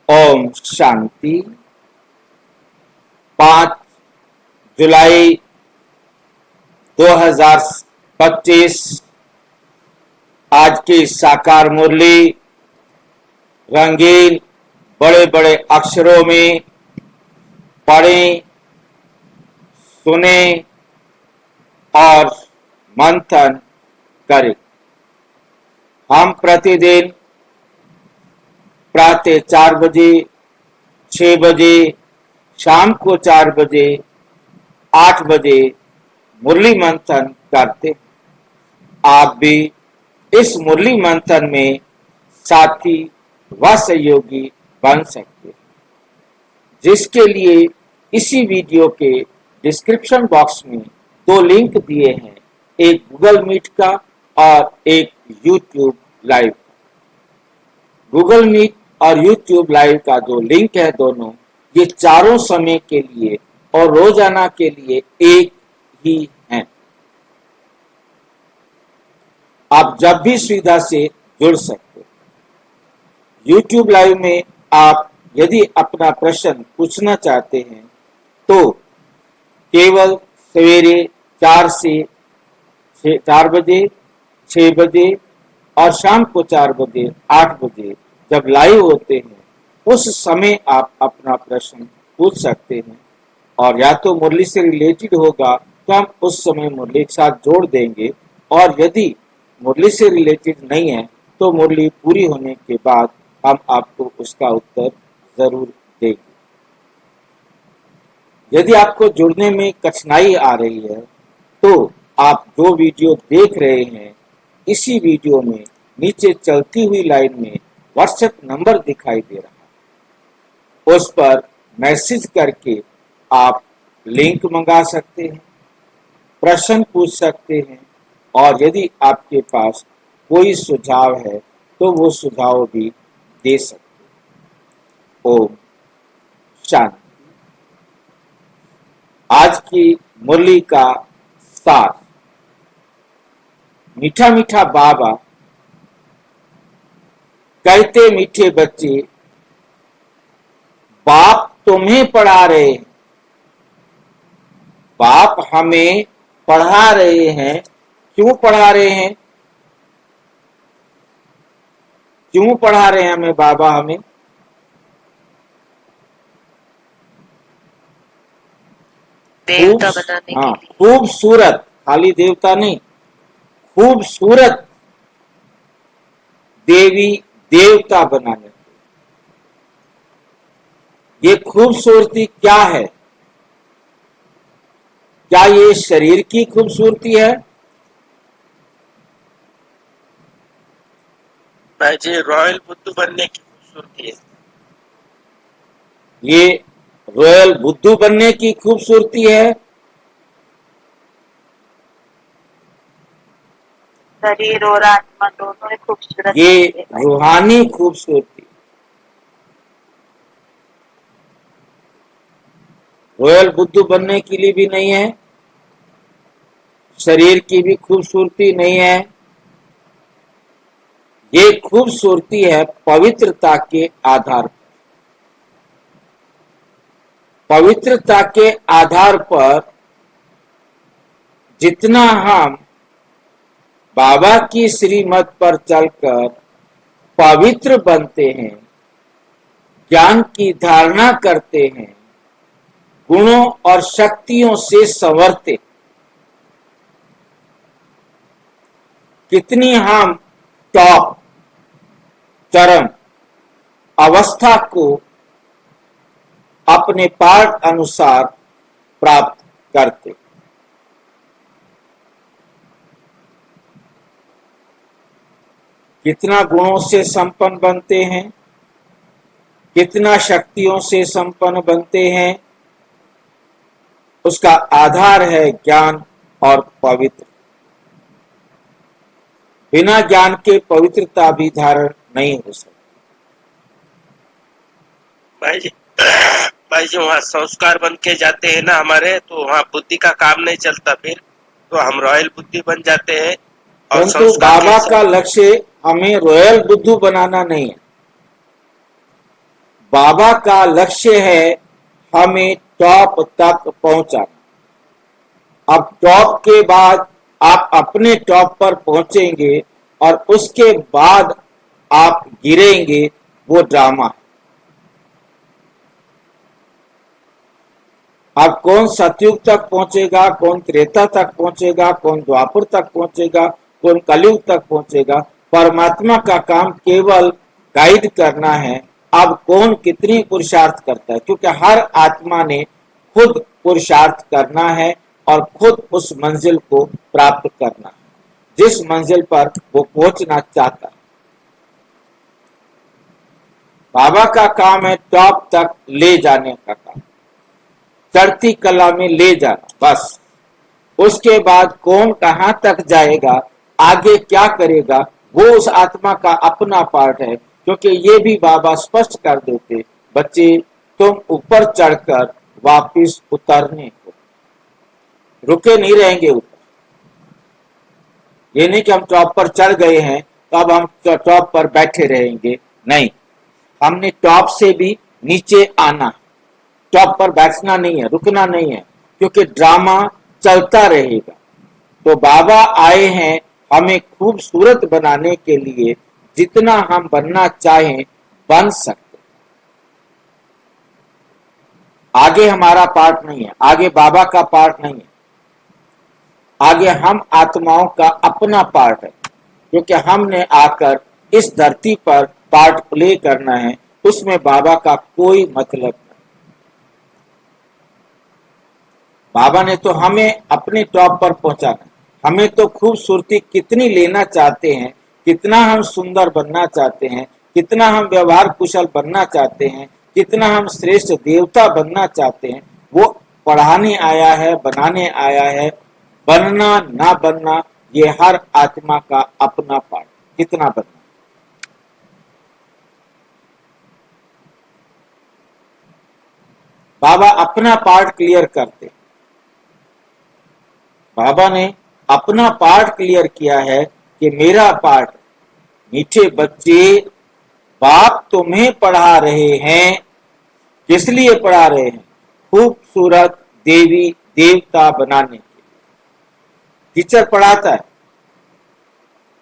ओम शांति। 5 जुलाई 2025 आज की साकार मुरली रंगीन बड़े बड़े अक्षरों में पढ़ें, सुने और मंथन करें। हम प्रतिदिन प्रातः 4 बजे, 6 बजे, शाम को 4 बजे, 8 बजे मुरली मंथन करते। आप भी इस मुरली मंथन में साथी व सहयोगी बन सकते, जिसके लिए इसी वीडियो के डिस्क्रिप्शन बॉक्स में 2 लिंक दिए हैं, एक गूगल मीट का और एक यूट्यूब लाइव का। गूगल मीट और यूट्यूब लाइव का जो लिंक है, दोनों ये चारों समय के लिए और रोजाना के लिए एक ही है। आप जब भी सुविधा से जुड़ सकते। यूट्यूब लाइव में आप यदि अपना प्रश्न पूछना चाहते हैं तो केवल सवेरे 4 बजे, 6 बजे और शाम को 4 बजे, 8 बजे जब लाइव होते हैं, उस समय आप अपना प्रश्न पूछ सकते हैं। और या तो मुरली से रिलेटेड होगा तो हम उस समय मुरली के साथ जोड़ देंगे, और यदि मुरली से रिलेटेड नहीं है तो मुरली पूरी होने के बाद हम आपको उसका उत्तर जरूर देंगे। यदि आपको जुड़ने में कठिनाई आ रही है तो आप जो वीडियो देख रहे हैं, इसी वीडियो में नीचे चलती हुई लाइन में व्हाट्सएप नंबर दिखाई दे रहा है, उस पर मैसेज करके आप लिंक मंगा सकते हैं, प्रश्न पूछ सकते हैं, और यदि आपके पास कोई सुझाव है तो वो सुझाव भी दे सकते हैं। ओम शांति। आज की मुरली का सार। मीठा मीठा बाबा कहते, मीठे बच्चे बाप तुम्हें पढ़ा रहे हैं, बाप हमें पढ़ा रहे हैं। क्यों पढ़ा रहे हैं? क्यों पढ़ा रहे हैं हमें बाबा? हमें देवता बनाने के लिए। खूबसूरत, खाली देवता नहीं, खूबसूरत देवी देवता बनाने। ये खूबसूरती क्या है? क्या ये शरीर की खूबसूरती है? भाई जी, रॉयल बुद्धू बनने की खूबसूरती है। ये रॉयल बुद्धू बनने की खूबसूरती है। शरीर और आत्मा दोनों ही खूबसूरत ये है। रूहानी खूबसूरती। रॉयल बुद्धू बनने के लिए भी नहीं है, शरीर की भी खूबसूरती नहीं है। ये खूबसूरती है पवित्रता के आधार पर। पवित्रता के आधार पर जितना हम बाबा की श्रीमत पर चलकर पवित्र बनते हैं, ज्ञान की धारणा करते हैं, गुणों और शक्तियों से संवरते, कितनी हम टॉप चरम अवस्था को अपने पाठ अनुसार प्राप्त करते। कितना गुणों से संपन्न बनते हैं, कितना शक्तियों से संपन्न बनते हैं, उसका आधार है ज्ञान और पवित्र। बिना ज्ञान के पवित्रता भी धारण नहीं हो सकती। भाई जी वहाँ संस्कार बन के जाते हैं ना हमारे, तो वहाँ बुद्धि का काम नहीं चलता, फिर तो हम रॉयल बुद्धि बन जाते हैं। और परंतु बाबा का लक्ष्य हमें रॉयल बुद्धू बनाना नहीं है। बाबा का लक्ष्य है हमें टॉप तक पहुंचाना। अब टॉप के बाद आप अपने टॉप पर पहुंचेंगे और उसके बाद आप गिरेंगे, वो ड्रामा। अब कौन सतयुग तक पहुंचेगा, कौन त्रेता तक पहुंचेगा, कौन द्वापर तक पहुंचेगा, कौन कलयुग तक पहुंचेगा, परमात्मा का काम केवल गाइड करना है। अब कौन कितनी पुरुषार्थ करता है, क्योंकि हर आत्मा ने खुद पुरुषार्थ करना है और खुद उस मंजिल को प्राप्त करना है जिस मंजिल पर वो पहुंचना चाहता है। बाबा का काम है टॉप तक ले जाने का काम, चढ़ती कला में ले जाना, बस। उसके बाद कौन कहां तक जाएगा, आगे क्या करेगा, वो उस आत्मा का अपना पार्ट है। क्योंकि ये भी बाबा स्पष्ट कर देते, बच्चे तुम ऊपर चढ़कर वापिस उतरने को, रुके नहीं रहेंगे ऊपर। ये नहीं कि हम टॉप पर चढ़ गए हैं तो अब हम टॉप पर बैठे रहेंगे, नहीं। हमने टॉप से भी नीचे आना, टॉप पर बैठना नहीं है, रुकना नहीं है, क्योंकि ड्रामा चलता रहेगा। तो बाबा आए हैं हमें खूबसूरत बनाने के लिए, जितना हम बनना चाहें बन सकते। आगे हमारा पार्ट नहीं है, आगे बाबा का पार्ट नहीं है, आगे हम आत्माओं का अपना पार्ट है। क्योंकि हमने आकर इस धरती पर पार्ट प्ले करना है, उसमें बाबा का कोई मतलब नहीं। बाबा ने तो हमें अपने टॉप पर पहुंचाना, हमें तो खूबसूरती कितनी लेना चाहते हैं, कितना हम सुंदर बनना चाहते हैं, कितना हम व्यवहार कुशल बनना चाहते हैं, कितना हम श्रेष्ठ देवता बनना चाहते हैं, वो पढ़ाने आया है, बनाने आया है। बनना ना बनना ये हर आत्मा का अपना पार्ट, कितना बनना। बाबा अपना पार्ट क्लियर करते, बाबा ने अपना पार्ट क्लियर किया है कि मेरा पार्ट, मीठे बच्चे बाप तुम्हें पढ़ा रहे हैं, किस लिए पढ़ा रहे हैं, खूबसूरत देवी देवता बनाने के लिए। टीचर पढ़ाता है,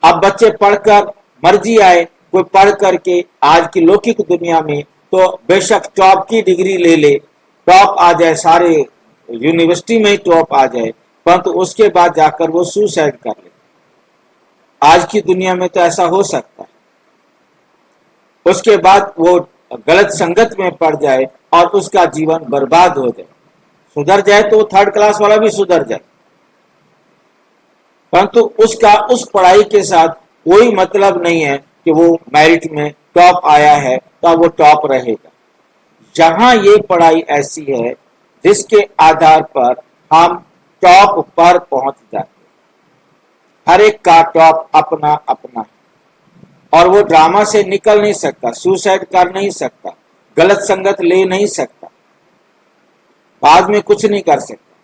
अब बच्चे पढ़कर मर्जी आए, कोई पढ़ करके आज की लौकिक दुनिया में तो बेशक टॉप की डिग्री ले ले, टॉप आ जाए, सारे यूनिवर्सिटी में ही टॉप आ जाए, परंतु उसके बाद जाकर वो सुसाइड कर ले। आज की दुनिया में तो ऐसा हो सकता है। उसके बाद वो गलत संगत में पड़ जाए और उसका जीवन बर्बाद हो जाए। सुधर जाए तो थर्ड क्लास वाला भी सुधर जाए, परंतु उसका उस पढ़ाई के साथ कोई मतलब नहीं है कि वो मेरिट में टॉप आया है तो वो टॉप रहेगा। जहां ये पढ़ाई ऐसी है जिसके आधार पर हम टॉप पर पहुंच जाते हैं। हर एक का टॉप अपना अपना है और वो ड्रामा से निकल नहीं सकता, सुसाइड कर नहीं सकता, गलत संगत ले नहीं सकता, बाद में कुछ नहीं कर सकता।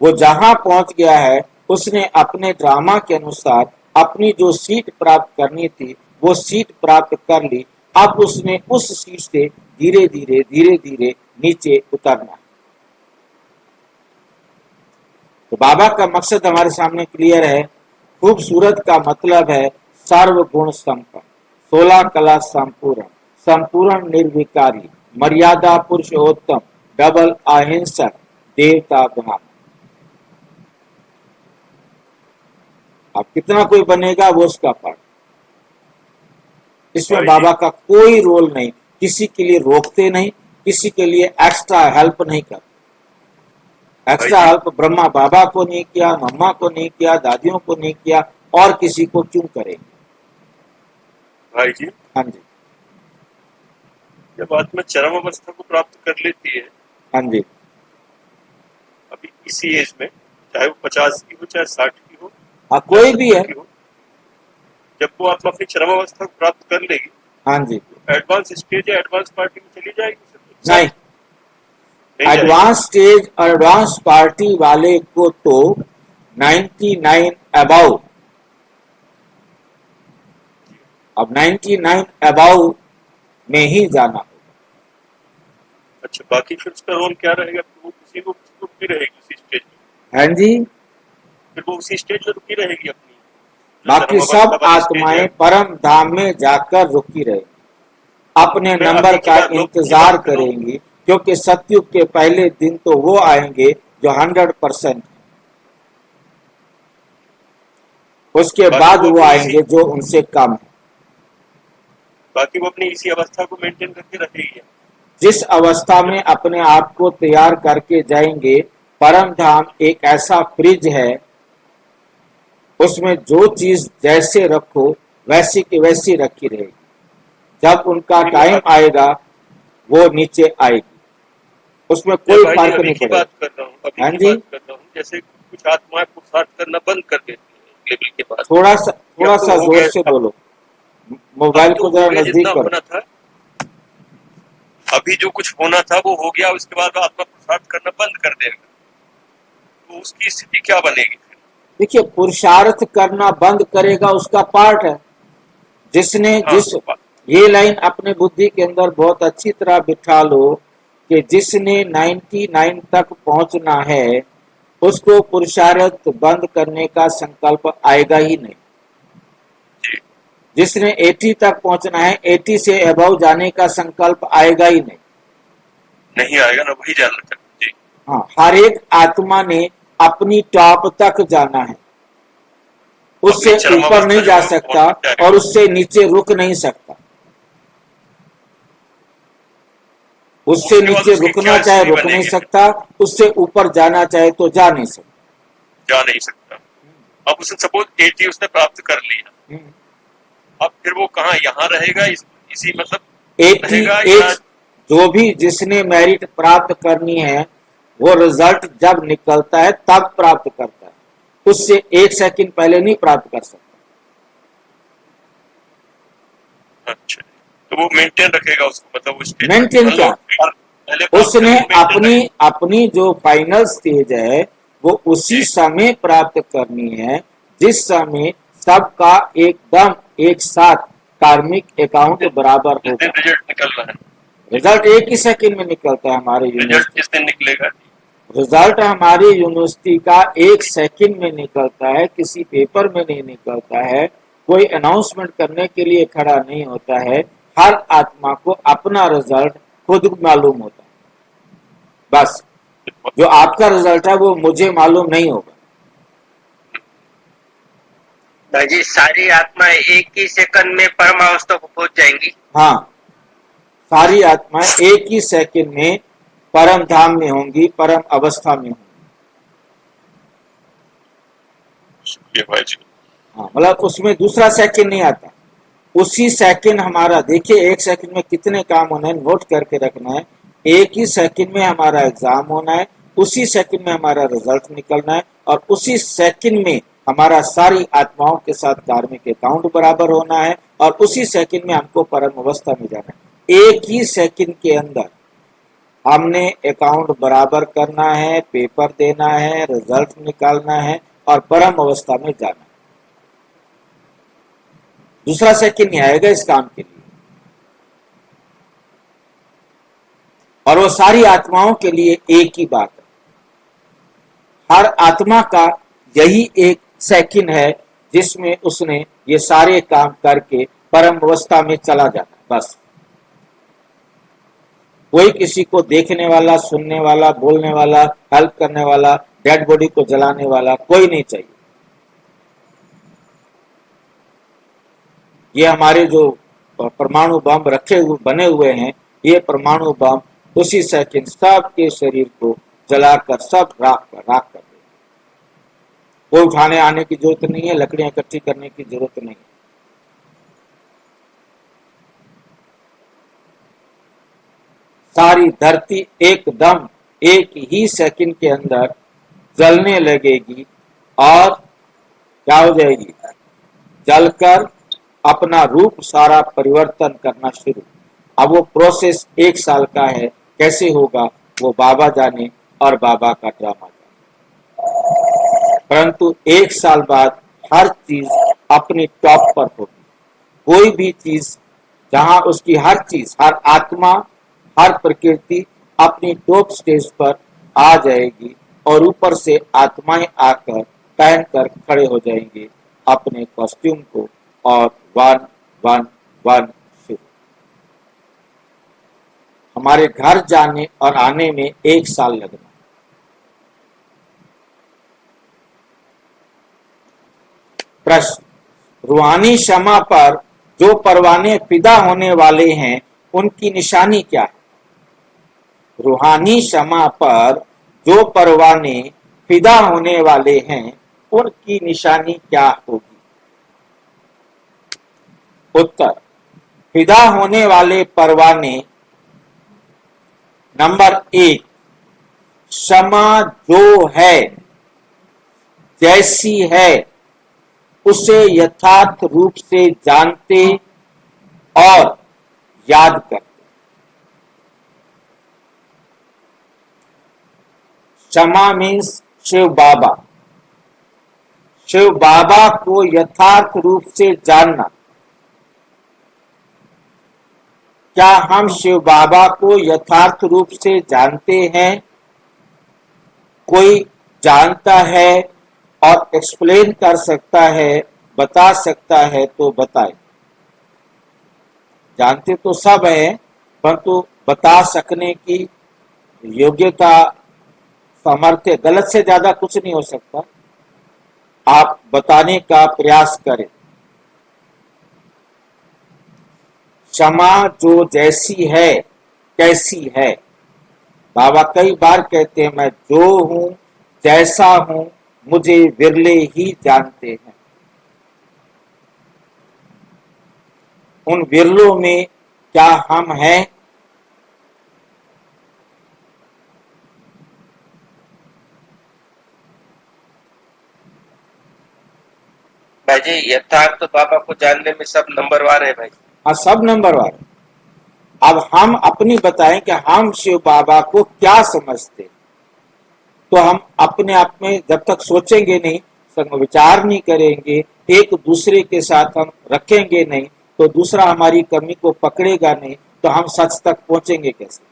वो जहां पहुंच गया है उसने अपने ड्रामा के अनुसार अपनी जो सीट प्राप्त करनी थी वो सीट प्राप्त कर ली। अब उसने उस सीट से धीरे धीरे नीचे उतरना। तो बाबा का मकसद हमारे सामने क्लियर है। खूबसूरत का मतलब है सर्वगुण संपन्न, 16 कला संपूर्ण, संपूर्ण निर्विकारी, मर्यादा पुरुषोत्तम, डबल अहिंसक, देवता बना। अब कितना कोई बनेगा वो उसका पार्ट, इसमें बाबा का कोई रोल नहीं, किसी के लिए रोकते नहीं, किसी के लिए एक्स्ट्रा हेल्प नहीं करते। एक्स्ट्रा हेल्प ब्रह्मा बाबा को नहीं किया, मम्मा को नहीं किया, दादियों को नहीं किया, और किसी को क्यों करेंगे भाई जी? हाँ जी, जब आत्मा चरम अवस्था को प्राप्त कर लेती है, हाँ जी, अभी इसी एज में, चाहे वो 50 की हो चाहे 60 की हो, हाँ कोई भी है, जब वो आत्मा अपनी चरम अवस्था को प्राप्त कर लेगी, हाँ जी, एडवांस स्टेज या एडवांस पार्टी में चली जाएगी? नहीं, एडवांस स्टेज और एडवांस पार्टी वाले को तो 99 अबाउ, अब 99 अबाउ में ही जाना होगा। अच्छा, बाकी फिर उसका रोल क्या रहेगा? फिर वो उसी को रुकी रहेगी उसी स्टेज में, हाँ जी। फिर वो उसी स्टेज में रुकी रहेगी अपनी जो बाकी धर्म सब अवस्था वाली स्टेज है। आत्माएं परम धाम में जाकर रुकी रहे, अपने मैं नंबर अभी की का बात इंतजार कर रहा हूँ। करेंगी, क्योंकि सतयुग के पहले दिन तो वो आएंगे जो 100%, उसके बाकी बाद वो वो अपनी आएंगे जो उनसे कम है। बाकी वो अपनी इसी अवस्था को मेंटेन करके रहेगी। जिस अवस्था में अपने आप को तैयार करके जाएंगे, परम धाम एक ऐसा फ्रिज है, उसमें जो चीज जैसे रखो वैसी की वैसी रखी रहेगी। जब उनका नहीं, मैं टाइम आएगा वो नीचे आएगी, उसमें कोई भाई जी फर्क अभी नहीं की पड़ेगा। बात कर रहा हूँ, अभी हाँ की जी। बात कर रहा हूँ। जैसे कुछ आत्माएं पुरुषार्थ करना बंद कर देती है लेवल के बाद, थोड़ा कि अब तो हो जोर गया, से बोलो, अब मोबाइल तो को हो जरा गया नजदीक जितना करो। होना था, अभी जो कुछ होना था वो हो गया, उसके बाद आत्मा पुरुषार्थ करना बंद कर देगा, तो उसकी स्थिति क्या बनेगी फिर? देखिए, पुरुषार्थ करना बंद करेगा उसका पार्ट है। जिसने हाँ, जिस ये लाइन अपने बुद्धि के अंदर बहुत अच्छी तरह बिठा लो कि जिसने 99 तक पहुंचना है उसको पुरुषार्थ बंद करने का संकल्प आएगा ही नहीं। जी, जिसने 80 तक पहुंचना है, 80 से अबव जाने का संकल्प आएगा ही नहीं। नहीं आएगा ना, वही जानना चाहते। जी, हाँ, हर एक आत्मा ने अपनी टॉप तक जाना है, अपनी उससे चरम ऊपर अवस्था नहीं जो जा है वो सकता पहुंचना चाहेगा। और उससे नीचे रुक नहीं सकता। उससे उसके बाद नीचे उसकी रुकना क्या चाहे स्थिति रुक नहीं बनेगी फिर? सकता, उससे ऊपर जाना चाहे तो जा नहीं सकता। जा नहीं सकता। अब उसने सपोज 80 उसने प्राप्त कर लिया, अब फिर वो कहाँ यहाँ रहेगा, इसी मतलब रहेगा 88 या? जो भी जिसने मेरिट प्राप्त करनी है वो रिजल्ट जब निकलता है तब प्राप्त करता है, उससे 1 सेकंड पहले नहीं प्राप्त कर सकता। अच्छा, तो वो मेंटेन रखेगा उसको, मतलब वो स्टेज मेंटेन क्या, पहले प्राप्त उसने करके मेंटेन अपनी रखेगा। अपनी जो फाइनल स्टेज है वो उसी जी, समय प्राप्त करनी है जिस समय सबका एकदम एक साथ कार्मिक अकाउंट बराबर जिस दिन होगा। रिजल्ट निकलना है। रिजल्ट 1 ही सेकंड में निकलता है हमारे रिजल्ट यूनिवर्सिटी। जिस दिन निकलेगा। रिजल्ट हमारी यूनिवर्सिटी का 1 सेकंड में निकलता है, किसी पेपर में नहीं निकलता है, कोई अनाउंसमेंट करने के लिए खड़ा नहीं होता है। हर आत्मा को अपना रिजल्ट खुद मालूम होता है। बस जो आपका रिजल्ट है वो मुझे मालूम नहीं होगा। भाई सारी आत्माएं एक ही सेकंड में परमावस्था को पहुंच जाएंगी। हाँ, सारी आत्माएं 1 ही सेकंड में परम धाम में होंगी, परम अवस्था में होंगी। शुक्रिया भाई जी। हाँ, मतलब उसमें दूसरा सेकंड नहीं आता, उसी सेकंड हमारा। देखिए 1 सेकंड में कितने काम होना है, नोट करके रखना है। 1 ही सेकंड में हमारा एग्जाम होना है, उसी सेकंड में हमारा रिजल्ट निकलना है और उसी सेकंड में हमारा सारी आत्माओं के साथ कार्मिक अकाउंट बराबर होना है और उसी सेकंड में हमको परम अवस्था में जाना है। 1 ही सेकंड के अंदर हमने अकाउंट बराबर करना है, पेपर देना है, रिजल्ट निकालना है और परम अवस्था में जाना है। दूसरा सेकंड नहीं आएगा इस काम के लिए। और वो सारी आत्माओं के लिए एक ही बात है। हर आत्मा का यही 1 सेकंड है जिसमें उसने ये सारे काम करके परम अवस्था में चला जाता है। बस कोई किसी को देखने वाला, सुनने वाला, बोलने वाला, हेल्प करने वाला, डेड बॉडी को जलाने वाला कोई नहीं चाहिए। ये हमारे जो परमाणु बम रखे हुए बने हुए हैं, ये परमाणु बम उसी सेकंड सबके शरीर को जलाकर सब राख कर दे। कोई उठाने आने की जरूरत नहीं है, लकड़ियां इकट्ठी करने की जरूरत नहीं है। सारी धरती एकदम 1 ही सेकंड के अंदर जलने लगेगी और क्या हो जाएगी, जलकर अपना रूप सारा परिवर्तन करना शुरू। अब वो प्रोसेस 1 साल का है, कैसे होगा वो बाबा जाने और बाबा का ड्रामा जाने। परंतु 1 साल बाद हर चीज अपनी टॉप पर होगी। कोई भी चीज जहां उसकी हर चीज, हर आत्मा, हर प्रकृति अपनी टॉप स्टेज पर आ जाएगी और ऊपर से आत्माएं आकर पहनकर खड़े हो जाएंगे अपने कॉस्ट्यूम को और 1-1-1 शुरू। हमारे घर जाने और आने में 1 साल लगना। प्रश्न, रूहानी शमा पर जो परवाने फिदा होने वाले हैं उनकी निशानी क्या है? रूहानी शमा पर जो परवाने फिदा होने वाले हैं उनकी निशानी क्या होगी? उत्तर, फिदा होने वाले परवाने नंबर 1, शमा जो है जैसी है उसे यथार्थ रूप से जानते और याद करते। शमा मीन्स शिव बाबा। शिव बाबा को यथार्थ रूप से जानना। क्या हम शिव बाबा को यथार्थ रूप से जानते हैं? कोई जानता है और एक्सप्लेन कर सकता है, बता सकता है तो बताए। जानते तो सब है, परंतु बता सकने की योग्यता, सामर्थ्य गलत से ज्यादा कुछ नहीं हो सकता। आप बताने का प्रयास करें। क्षमा जो जैसी है कैसी है। बाबा कई बार कहते हैं, मैं जो हूं जैसा हूं मुझे विरले ही जानते हैं। उन विरलों में क्या हम हैं? भाई जी, यथार्थ बाबा को जानने में सब नंबरवार है भाई। हाँ, सब नंबरवार। अब हम अपनी बताएं कि हम शिव बाबा को क्या समझते। तो हम अपने आप में जब तक सोचेंगे नहीं, संग विचार नहीं करेंगे, एक दूसरे के साथ हम रखेंगे नहीं, तो दूसरा हमारी कमी को पकड़ेगा नहीं, तो हम सच तक पहुंचेंगे कैसे?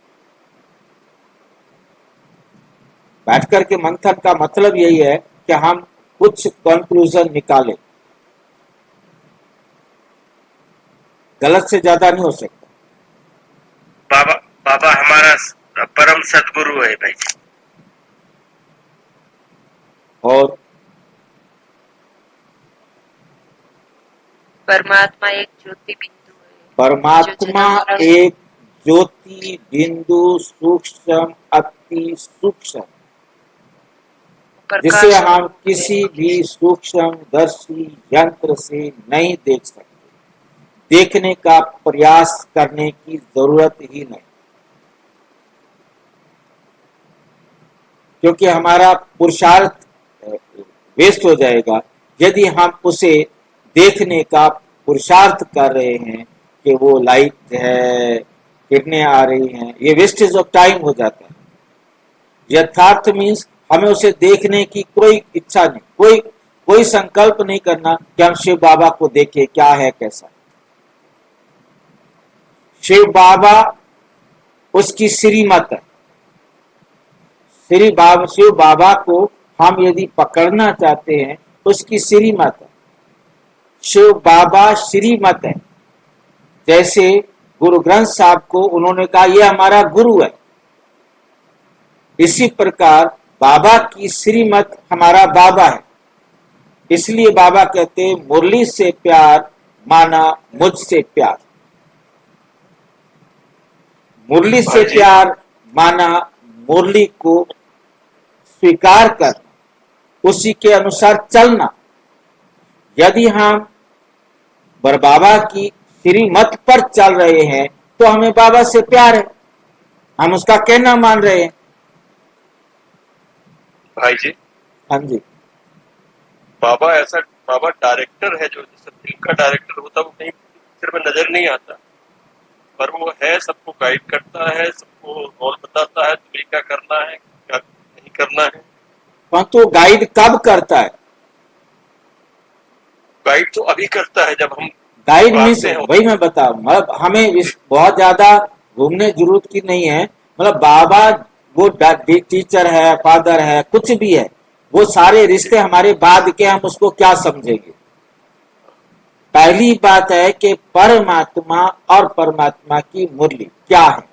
बैठकर के मंथन का मतलब यही है कि हम कुछ कंक्लूजन निकालें। गलत से ज्यादा नहीं हो सकता। बाबा बाबा हमारा परम सदगुरु है भाई। और परमात्मा एक ज्योति बिंदु है। परमात्मा एक ज्योति बिंदु सूक्ष्म, अति सूक्ष्म, जिसे हम किसी भी सूक्ष्म दर्शी यंत्र से नहीं देख सकते। देखने का प्रयास करने की जरूरत ही नहीं, क्योंकि हमारा पुरुषार्थ वेस्ट हो जाएगा यदि हम उसे देखने का पुरुषार्थ कर रहे हैं कि वो लाइट है, किरणें आ रही हैं। ये वेस्टेज ऑफ टाइम हो जाता है। यथार्थ मीन्स हमें उसे देखने की कोई इच्छा नहीं, कोई संकल्प नहीं करना कि हम शिव बाबा को देखें क्या है कैसा। शिव बाबा उसकी श्रीमत है। शिव बाबा को हम यदि पकड़ना चाहते हैं, उसकी श्रीमत है। शिव बाबा श्रीमत है। जैसे गुरु ग्रंथ साहब को उन्होंने कहा यह हमारा गुरु है, इसी प्रकार बाबा की श्रीमत हमारा बाबा है। इसलिए बाबा कहते हैं मुरली से प्यार माना मुझसे प्यार। मुरली से प्यार माना मुरली को स्वीकार कर उसी के अनुसार चलना। यदि हम बाबा की श्रीमत पर चल रहे हैं तो हमें बाबा से प्यार है, हम उसका कहना मान रहे हैं। भाई जी, हाँ जी, बाबा डायरेक्टर है, जो जैसे फिल्म का डायरेक्टर होता है वो कहीं पिक्चर में नजर नहीं आता, पर वो है, सबको गाइड करता है, सबको रोल बताता है, तुम्हें क्या करना है क्या नहीं करना है। परंतु गाइड कब करता है? गाइड तो अभी करता है जब हम गाइड मीन्स वही मैं बता, मतलब हमें बहुत ज्यादा घूमने जरूरत की नहीं है। मतलब बाबा वो टीचर है, फादर है, कुछ भी है, वो सारे रिश्ते हमारे बाद के, हम उसको क्या समझेंगे। पहली बात है कि परमात्मा और परमात्मा की मुरली क्या है।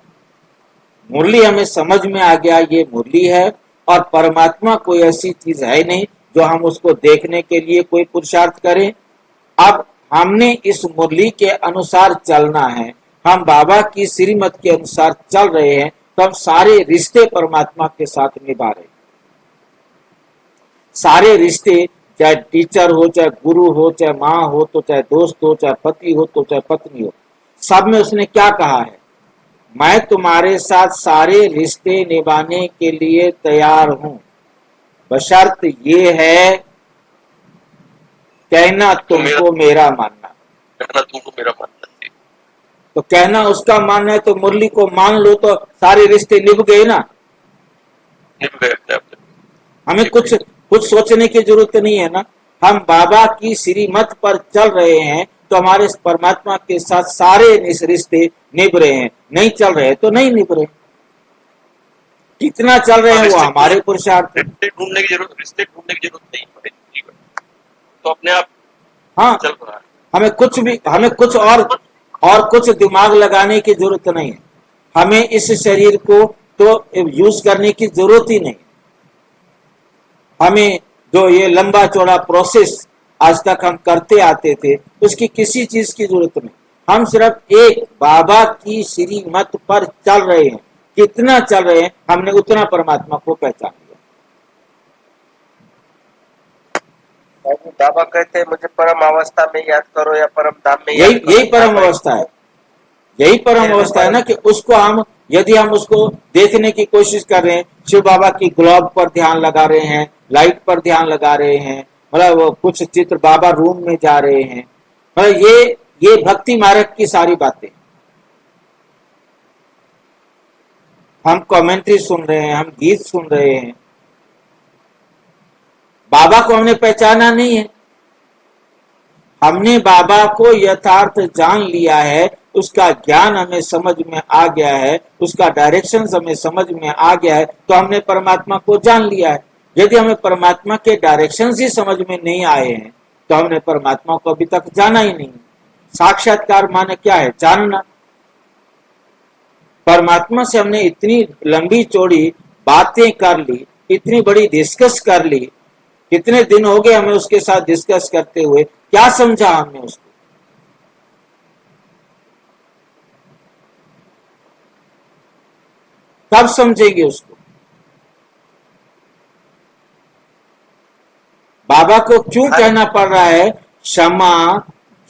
मुरली हमें समझ में आ गया, ये मुरली है, और परमात्मा कोई ऐसी चीज है नहीं जो हम उसको देखने के लिए कोई पुरुषार्थ करें। अब हमने इस मुरली के अनुसार चलना है, हम बाबा की श्रीमत के अनुसार चल रहे हैं, तो हम सारे रिश्ते परमात्मा के साथ निभा रहे हैं। सारे रिश्ते, चाहे टीचर हो, चाहे गुरु हो, चाहे माँ हो, तो चाहे दोस्त हो, चाहे पति हो, तो चाहे पत्नी हो, सब में उसने क्या कहा है, मैं तुम्हारे साथ सारे रिश्ते निभाने के लिए तैयार हूं, बशर्त ये है कहना तुमको मेरा मानना। कहना तुमको मेरा मानना है। तो कहना उसका मानना है, तो मुरली को मान लो, तो सारे रिश्ते निभ गए ना। निभ गए अपने आप में। हमें कुछ सोचने की जरूरत नहीं है ना। हम बाबा की श्रीमत पर चल रहे हैं, तो हमारे परमात्मा के साथ सारे रिश्ते निभ रहे हैं। नहीं चल रहे तो नहीं निभ रहे। कितना चल रहे हैं वो हमारे पुरुषार्थ। रिश्ते ढूंढने की जरूरत नहीं है, तो अपने आप हाँ, चल रहा है। हमें कुछ और कुछ दिमाग लगाने की जरूरत नहीं है। हमें इस शरीर को तो यूज करने की जरूरत ही नहीं। हमें जो ये लंबा चौड़ा प्रोसेस आज तक हम करते आते थे, उसकी किसी चीज की जरूरत नहीं। हम सिर्फ एक बाबा की श्रीमत पर चल रहे हैं। कितना चल रहे हैं, हमने उतना परमात्मा को पहचान लिया। बाबा कहते हैं मुझे परम अवस्था में याद करो या परम धाम में याद करो। यही परम अवस्था है। यही परम अवस्था है ना, कि उसको हम, यदि हम उसको देखने की कोशिश कर रहे हैं, शिव बाबा की ग्लोब पर ध्यान लगा रहे हैं, लाइट पर ध्यान लगा रहे हैं, मतलब कुछ चित्र बाबा रूम में जा रहे हैं, मतलब ये भक्ति मार्ग की सारी बातें। हम कमेंट्री सुन रहे हैं, हम गीत सुन रहे हैं, बाबा को हमने पहचाना नहीं है। हमने बाबा को यथार्थ जान लिया है, उसका ज्ञान हमें समझ में आ गया है, उसका डायरेक्शन हमें समझ में आ गया है, तो हमने परमात्मा को जान लिया है। यदि हमें परमात्मा के डायरेक्शन ही समझ में नहीं आए हैं, तो हमने परमात्मा को अभी तक जाना ही नहीं। साक्षात्कार माने क्या है? जानना। परमात्मा से हमने इतनी लंबी चौड़ी बातें कर ली, इतनी बड़ी डिस्कस कर ली, कितने दिन हो गए हमें उसके साथ डिस्कस करते हुए, क्या समझा हमने उसको? कब समझेंगे उसको? बाबा को क्यों कहना पड़ रहा है क्षमा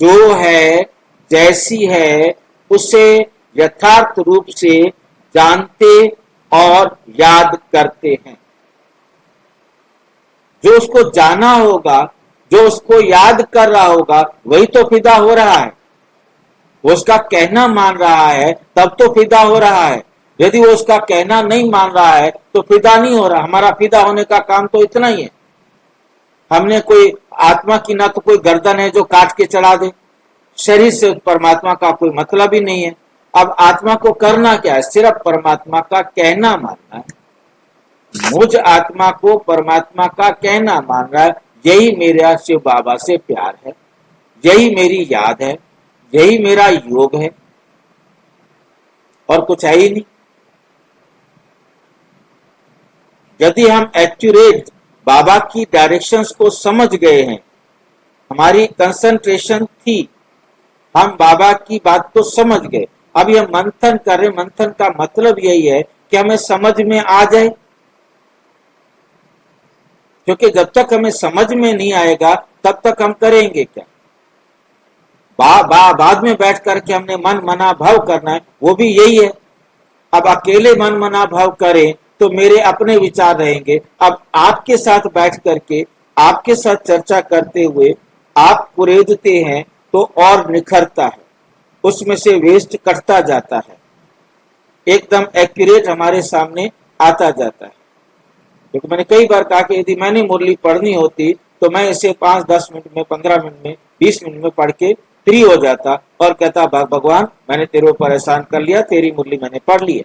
जो है जैसी है उसे यथार्थ रूप से जानते और याद करते हैं। जो उसको जाना होगा, जो उसको याद कर रहा होगा, वही तो फिदा हो रहा है। वो उसका कहना मान रहा है तब तो फिदा हो रहा है। यदि वो उसका कहना नहीं मान रहा है तो फिदा नहीं हो रहा। हमारा फिदा होने का काम तो इतना ही है। हमने कोई आत्मा की ना तो कोई गर्दन है जो काट के चढ़ा दे, शरीर से परमात्मा का कोई मतलब ही नहीं है। अब आत्मा को करना क्या है? सिर्फ परमात्मा का कहना मानना है। मुझ आत्मा को परमात्मा का कहना मान रहा है, यही मेरा शिव बाबा से प्यार है, यही मेरी याद है, यही मेरा योग है, और कुछ है ही नहीं। यदि हम एक्यूरेट बाबा की डायरेक्शंस को समझ गए हैं, हमारी कंसंट्रेशन थी, हम बाबा की बात को समझ गए, अब यह मंथन कर रहे। मंथन का मतलब यही है कि हमें समझ में आ जाए, क्योंकि जब तक हमें समझ में नहीं आएगा तब तक हम करेंगे क्या? बाद में बैठ करके हमने मन मना भाव करना है, वो भी यही है। अब अकेले मन मना भाव करें तो मेरे अपने विचार रहेंगे। अब आपके साथ बैठ करके, आपके साथ चर्चा करते हुए आप कुरेदते हैं तो और निखरता है, उसमें से वेस्ट कटता जाता है, एकदम एक्यूरेट हमारे सामने आता जाता है। क्योंकि मैंने कई बार कहा कि यदि मैंने मुरली पढ़नी होती तो मैं इसे 5-10 मिनट में, 15 मिनट में, 20 मिनट में पढ़ के फ्री हो जाता और कहता भगवान मैंने तेरे ऊपर एहसान कर लिया, तेरी मुरली मैंने पढ़ ली है।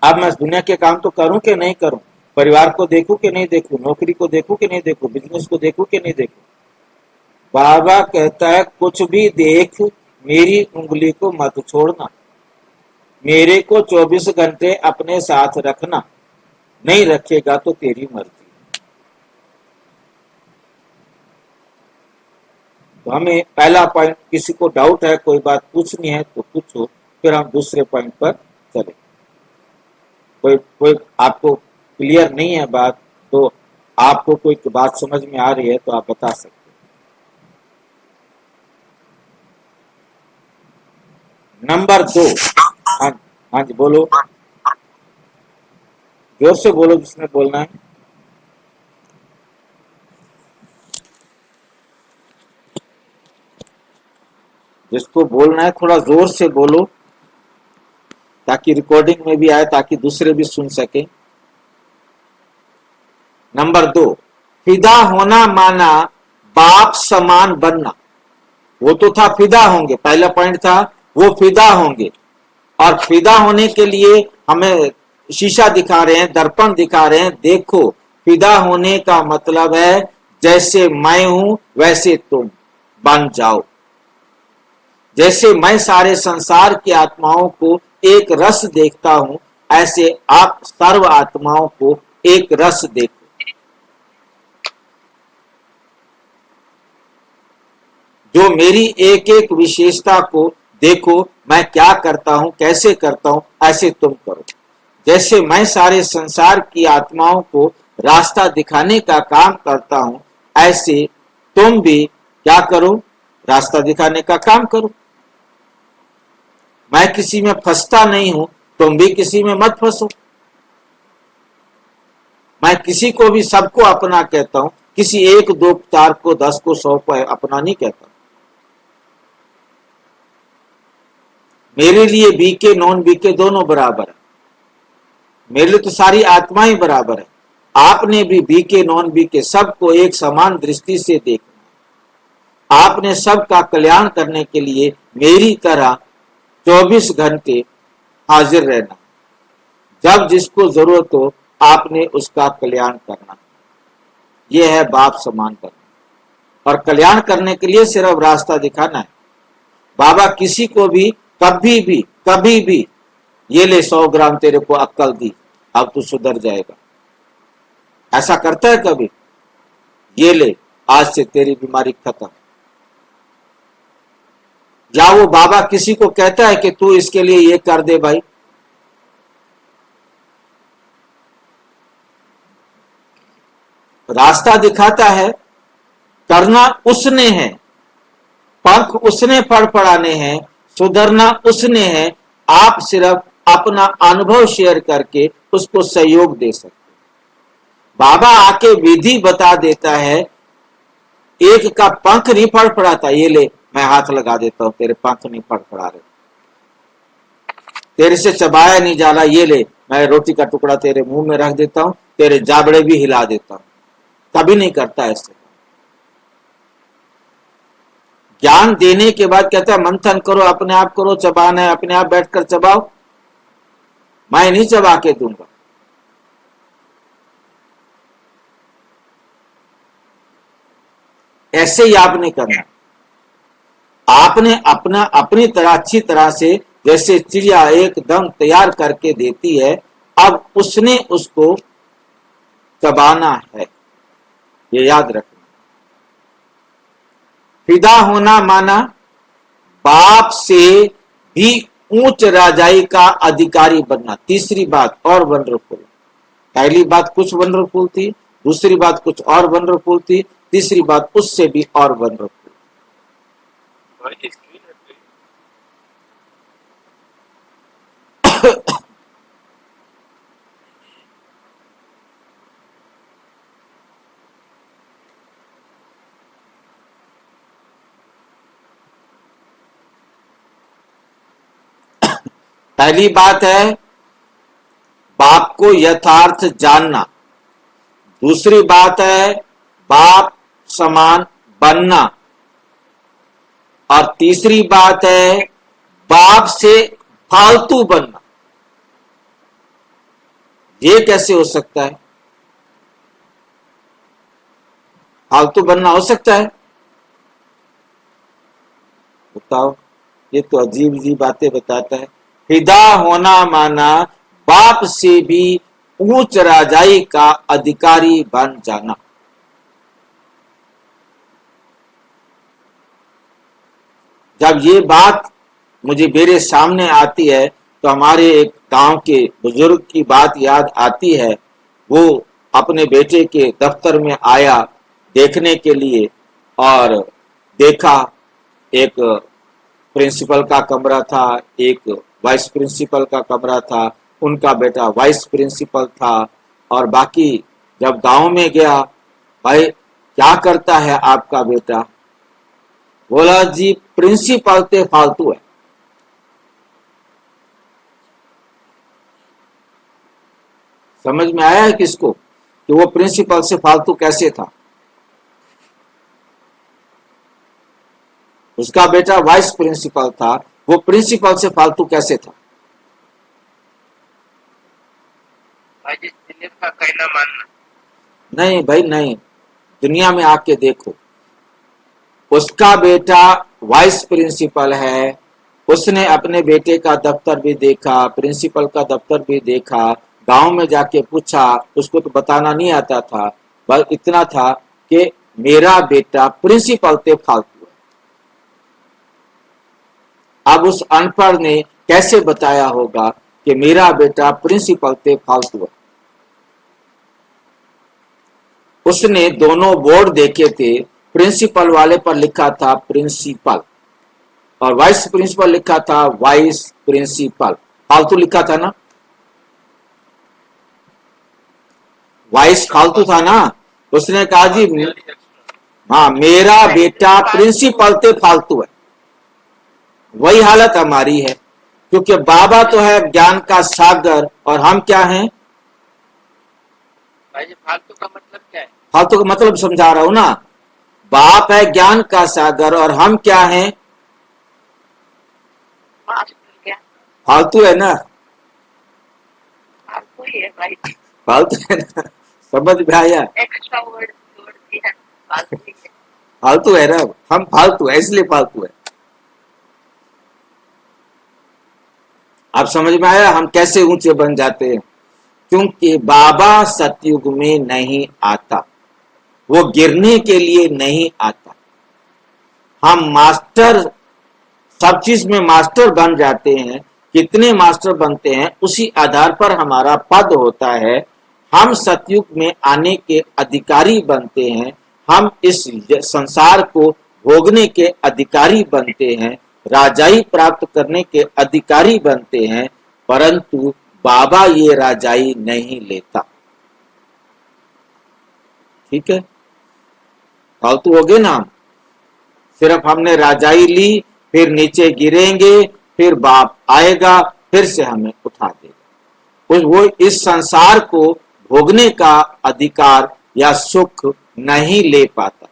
अब मैं दुनिया के काम तो करूं कि नहीं करूं, परिवार को देखूं कि नहीं देखूं, नौकरी को देखूं कि नहीं देखूं, बिजनेस को देखूं कि नहीं देखूं। बाबा कहता है कुछ भी देख, मेरी उंगली को मत छोड़ना, मेरे को 24 घंटे अपने साथ रखना, नहीं रखेगा तो तेरी मर्जी। तो हमें पहला पॉइंट, किसी को डाउट है, कोई बात पूछनी है तो पूछो, फिर हम दूसरे पॉइंट पर चले। कोई आपको क्लियर नहीं है बात, तो आपको कोई बात समझ में आ रही है तो आप बता सकते हैं। नंबर 2। हाँ जी बोलो, जोर से बोलो जिसने बोलना है। जिसको बोलना है थोड़ा जोर से बोलो, ताकि रिकॉर्डिंग में भी आए, ताकि दूसरे भी सुन सके। नंबर 2, फिदा होना माना बाप समान बनना। वो तो था फिदा होंगे, पहला पॉइंट था वो फिदा होंगे, और फिदा होने के लिए हमें शीशा दिखा रहे हैं, दर्पण दिखा रहे हैं। देखो, फिदा होने का मतलब है जैसे मैं हूं वैसे तुम बन जाओ। जैसे मैं सारे संसार की आत्माओं को एक रस देखता हूं, ऐसे आप सर्व आत्माओं को एक रस देखो। जो मेरी एक एक विशेषता को देखो, मैं क्या करता हूं, कैसे करता हूं, ऐसे तुम करो। जैसे मैं सारे संसार की आत्माओं को रास्ता दिखाने का काम करता हूं, ऐसे तुम भी क्या करो, रास्ता दिखाने का काम करो। मैं किसी में फंसता नहीं हूं, तुम भी किसी में मत फंसो। मैं किसी को भी सबको अपना कहता हूं, किसी 1 2 4 को 10 को 100 को अपना नहीं कहता। मेरे लिए बीके नॉन बीके दोनों बराबर है। मेरे लिए तो सारी आत्माएं बराबर है। आपने भी बीके नॉन बीके सबको एक समान दृष्टि से देखना। आपने सबका कल्याण करने के लिए मेरी तरह 24 घंटे हाजिर रहना। जब जिसको जरूरत हो आपने उसका कल्याण करना। यह है बाप समान करना, और कल्याण करने के लिए सिर्फ रास्ता दिखाना है। बाबा किसी को भी कभी भी ये ले 100 ग्राम तेरे को अक्कल दी, अब तू सुधर जाएगा, ऐसा करता है कभी? ये ले, आज से तेरी बीमारी खत्म। या वो बाबा किसी को कहता है कि तू इसके लिए ये कर दे भाई? रास्ता दिखाता है, करना उसने है, पंख उसने फड़फड़ाने हैं, सुधरना उसने है। आप सिर्फ अपना अनुभव शेयर करके उसको सहयोग दे सकते। बाबा आके विधि बता देता है, एक का पंख नहीं फड़फड़ाता, ये ले मैं हाथ लगा देता हूं, तेरे पंख नहीं फड़फड़ा रहे। तेरे से चबाया नहीं जा रहा, ये ले मैं रोटी का टुकड़ा तेरे मुंह में रख देता हूं, तेरे जाबड़े भी हिला देता हूं। कभी नहीं करता ऐसे। ज्ञान देने के बाद कहता है मंथन करो, अपने आप करो, चबाना है अपने आप बैठकर चबाओ, मैं नहीं चबा के दूंगा। ऐसे ही आपने करना। आपने अपना अपनी तरह अच्छी तरह से, जैसे चिड़िया एकदम तैयार करके देती है, अब उसने उसको चबाना है, ये याद रखना। फिदा होना माना बाप से भी ऊंच राजाई का अधिकारी बनना। तीसरी बात और वंडरफुल। पहली बात कुछ वंडरफुल थी, दूसरी बात कुछ और वंडरफुल थी, तीसरी बात उससे भी और वंडरफुल। पहली बात है बाप को यथार्थ जानना। दूसरी बात है बाप समान बनना। और तीसरी बात है बाप से फालतू बनना। ये कैसे हो सकता है? फालतू बनना हो सकता है? बताओ। ये तो अजीब अजीब बातें बताता है। फिदा होना माना बाप से भी ऊंच राजाई का अधिकारी बन जाना। जब ये बात मुझे मेरे सामने आती है तो हमारे एक गांव के बुजुर्ग की बात याद आती है। वो अपने बेटे के दफ्तर में आया देखने के लिए और देखा एक प्रिंसिपल का कमरा था, एक वाइस प्रिंसिपल का कमरा था, उनका बेटा वाइस प्रिंसिपल था। और बाकी जब गांव में गया, भाई क्या करता है आपका बेटा? बोला जी प्रिंसिपल ते फालतू है। समझ में आया है किसको कि वो प्रिंसिपल से फालतू कैसे था? उसका बेटा वाइस प्रिंसिपल था, वो प्रिंसिपल से फालतू कैसे था? भाई दिलीप का कहना मानना। नहीं भाई नहीं, दुनिया में आके देखो, उसका बेटा वाइस प्रिंसिपल है, उसने अपने बेटे का दफ्तर भी देखा, प्रिंसिपल का दफ्तर भी देखा, गांव में जाके पूछा, उसको तो बताना नहीं आता था, बस इतना था कि मेरा बेटा प्रिंसिपल ते फालतू है। अब उस अनपढ़ ने कैसे बताया होगा कि मेरा बेटा प्रिंसिपल ते फालतू है? उसने दोनों बोर्ड देखे थे, प्रिंसिपल वाले पर लिखा था प्रिंसिपल और वाइस प्रिंसिपल लिखा था वाइस प्रिंसिपल। फालतू लिखा था ना? वाइस फालतू था ना? उसने कहा जी हाँ मेरा बेटा प्रिंसिपल ते फालतू है। वही हालत हमारी है, क्योंकि बाबा तो है ज्ञान का सागर और हम क्या हैं? भाई जी फालतू का मतलब क्या है? फालतू का मतलब समझा रहा हूं ना। बाप है ज्ञान का सागर और हम क्या हैं? फालतू है ना? फालतू ही है भाई। फालतू है ना? समझ में आया? एक्स्ट्रा वर्ड जोड़ दिया, फालतू ही है। फालतू है ना? हम फालतू है इसलिए फालतू है। आप समझ में आया हम कैसे ऊंचे बन जाते हैं? क्योंकि बाबा सतयुग में नहीं आता, वो गिरने के लिए नहीं आता। हम मास्टर, सब चीज में मास्टर बन जाते हैं। कितने मास्टर बनते हैं उसी आधार पर हमारा पद होता है। हम सतयुग में आने के अधिकारी बनते हैं, हम इस संसार को भोगने के अधिकारी बनते हैं, राजाई प्राप्त करने के अधिकारी बनते हैं, परंतु बाबा ये राजाई नहीं लेता। ठीक है, फालतू हो गए ना हम। सिर्फ हमने राजाई ली, फिर नीचे गिरेंगे, फिर बाप आएगा, फिर से हमें उठा देगा। वो इस संसार को भोगने का अधिकार या सुख नहीं ले पाता,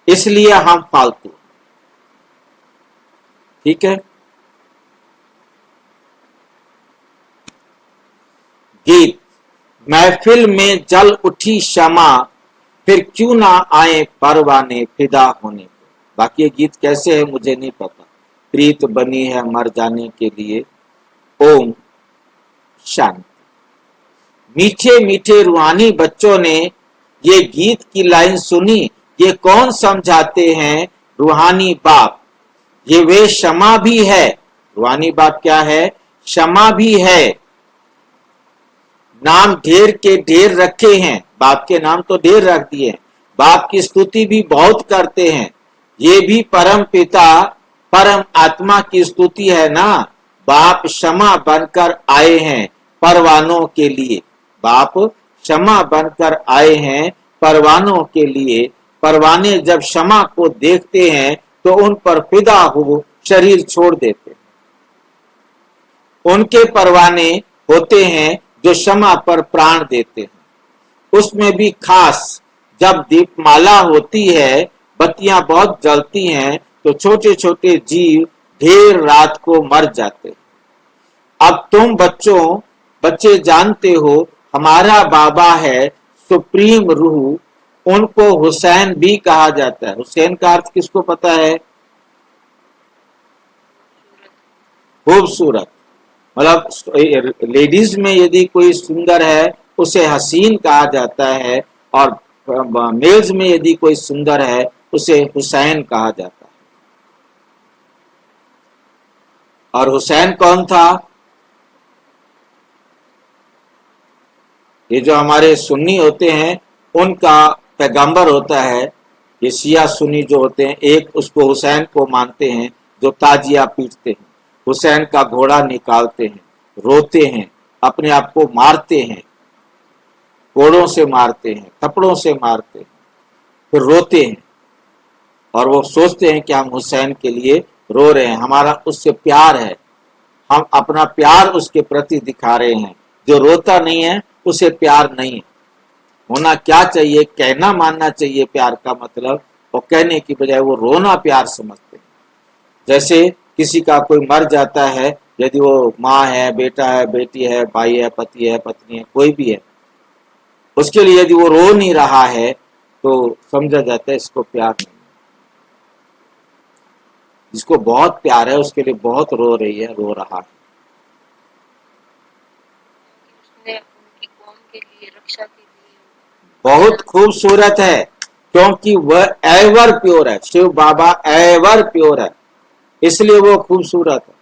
इसलिए हम फालतू। ठीक है। गीत। महफिल में जल उठी शमा, फिर क्यों ना आए परवाने फिदा होने को। बाकी ये गीत कैसे है मुझे नहीं पता। प्रीत बनी है मर जाने के लिए। ओम शांति। मीठे मीठे रूहानी बच्चों ने ये गीत की लाइन सुनी। ये कौन समझाते हैं? रूहानी बाप। ये वे क्षमा भी है। रूहानी बाप क्या है? क्षमा भी है। नाम ढेर के ढेर रखे हैं, बाप के नाम तो ढेर रख दिए। बाप की स्तुति भी बहुत करते हैं। ये भी परम पिता परम आत्मा की स्तुति है ना। बाप क्षमा बनकर आए हैं परवानों के लिए। बाप क्षमा बनकर आए हैं परवानों के लिए। परवाने जब क्षमा को देखते हैं तो उन पर फिदा हो शरीर छोड़ देते हैं। उनके परवाने होते हैं जो क्षमा पर प्राण देते हैं। उसमें भी खास जब दीपमाला होती है, बत्तियां बहुत जलती हैं, तो छोटे छोटे जीव ढेर रात को मर जाते हैं। अब तुम बच्चे जानते हो हमारा बाबा है सुप्रीम रूह, उनको हुसैन भी कहा जाता है। हुसैन का अर्थ किसको पता है? खूबसूरत। मतलब लेडीज में यदि कोई सुंदर है उसे हसीन कहा जाता है, और मेल्स में यदि कोई सुंदर है उसे हुसैन कहा जाता है। और हुसैन कौन था? ये जो हमारे सुन्नी होते हैं उनका पैगंबर होता है। ये शिया सुन्नी जो होते हैं, एक उसको हुसैन को मानते हैं जो ताजिया पीटते हैं, हुसैन का घोड़ा निकालते हैं, रोते हैं, अपने आप को मारते हैं, कोड़ों से मारते हैं, थप्पड़ों से मारते हैं, फिर रोते हैं और वो सोचते हैं कि हम हुसैन के लिए रो रहे हैं, हमारा उससे प्यार है, हम अपना प्यार उसके प्रति दिखा रहे हैं। जो रोता नहीं है उसे प्यार नहीं है। होना क्या चाहिए? कहना मानना चाहिए प्यार का मतलब, और कहने की बजाय वो रोना प्यार समझते हैं। जैसे किसी का कोई मर जाता है, यदि वो माँ है, बेटा है, बेटी है, भाई है, पति है, पत्नी है, कोई भी है, उसके लिए यदि वो रो नहीं रहा है तो समझा जाता है इसको प्यार नहीं। जिसको बहुत प्यार है उसके लिए बहुत रो रही है, रो रहा है। उसने उनकी कौम के लिए, रक्षा के लिए बहुत खूबसूरत है क्योंकि वह एवर प्योर है। शिव बाबा एवर प्योर है, इसलिए वो खूबसूरत है।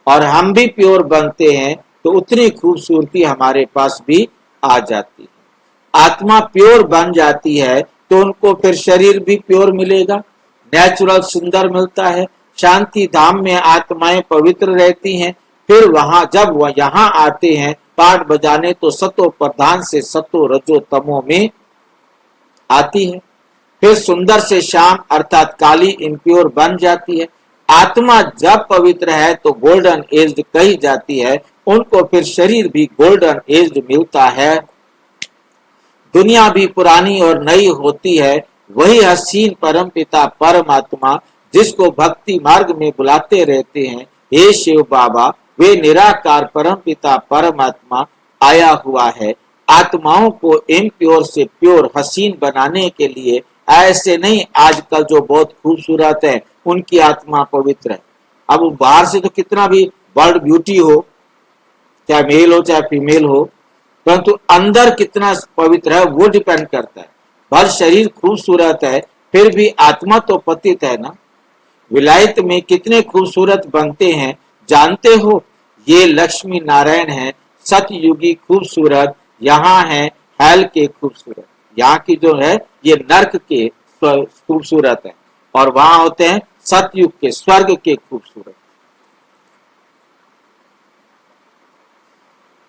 और हम भी प्योर बनते हैं तो उतनी खूबसूरती हमारे पास भी आ जाती है। आत्मा प्योर बन जाती है तो उनको फिर शरीर भी प्योर मिलेगा, नेचुरल सुंदर मिलता है। शांति धाम में आत्माएं पवित्र रहती हैं। फिर वहां जब वह यहाँ आते हैं पाठ बजाने तो सतो प्रधान से सतो रजो तमो में आती है। फिर सुंदर से शाम अर्थात काली इम्प्योर बन जाती है। आत्मा जब पवित्र है तो गोल्डन एज्ड कही जाती है, उनको फिर शरीर भी गोल्डन एज्ड मिलता है। दुनिया भी पुरानी और नई होती है। वही हसीन परम पिता परमात्मा जिसको भक्ति मार्ग में बुलाते रहते हैं, हे शिव बाबा, वे निराकार परम पिता परमात्मा आया हुआ है आत्माओं को इम्प्योर से प्योर हसीन बनाने के लिए। ऐसे नहीं आजकल जो बहुत खूबसूरत है उनकी आत्मा पवित्र है। अब बाहर से तो कितना भी वर्ल्ड ब्यूटी हो, चाहे मेल हो चाहे फीमेल हो, परंतु अंदर कितना पवित्र है वो डिपेंड करता है। भर शरीर खूबसूरत है फिर भी आत्मा तो पतित है ना। विलायत में कितने खूबसूरत बनते हैं जानते हो? ये लक्ष्मी नारायण है सतयुगी खूबसूरत, यहाँ है हेल के खूबसूरत। यहाँ की जो है ये नर्क के खूबसूरत है और वहां होते हैं सतयुग के स्वर्ग के खूबसूरत।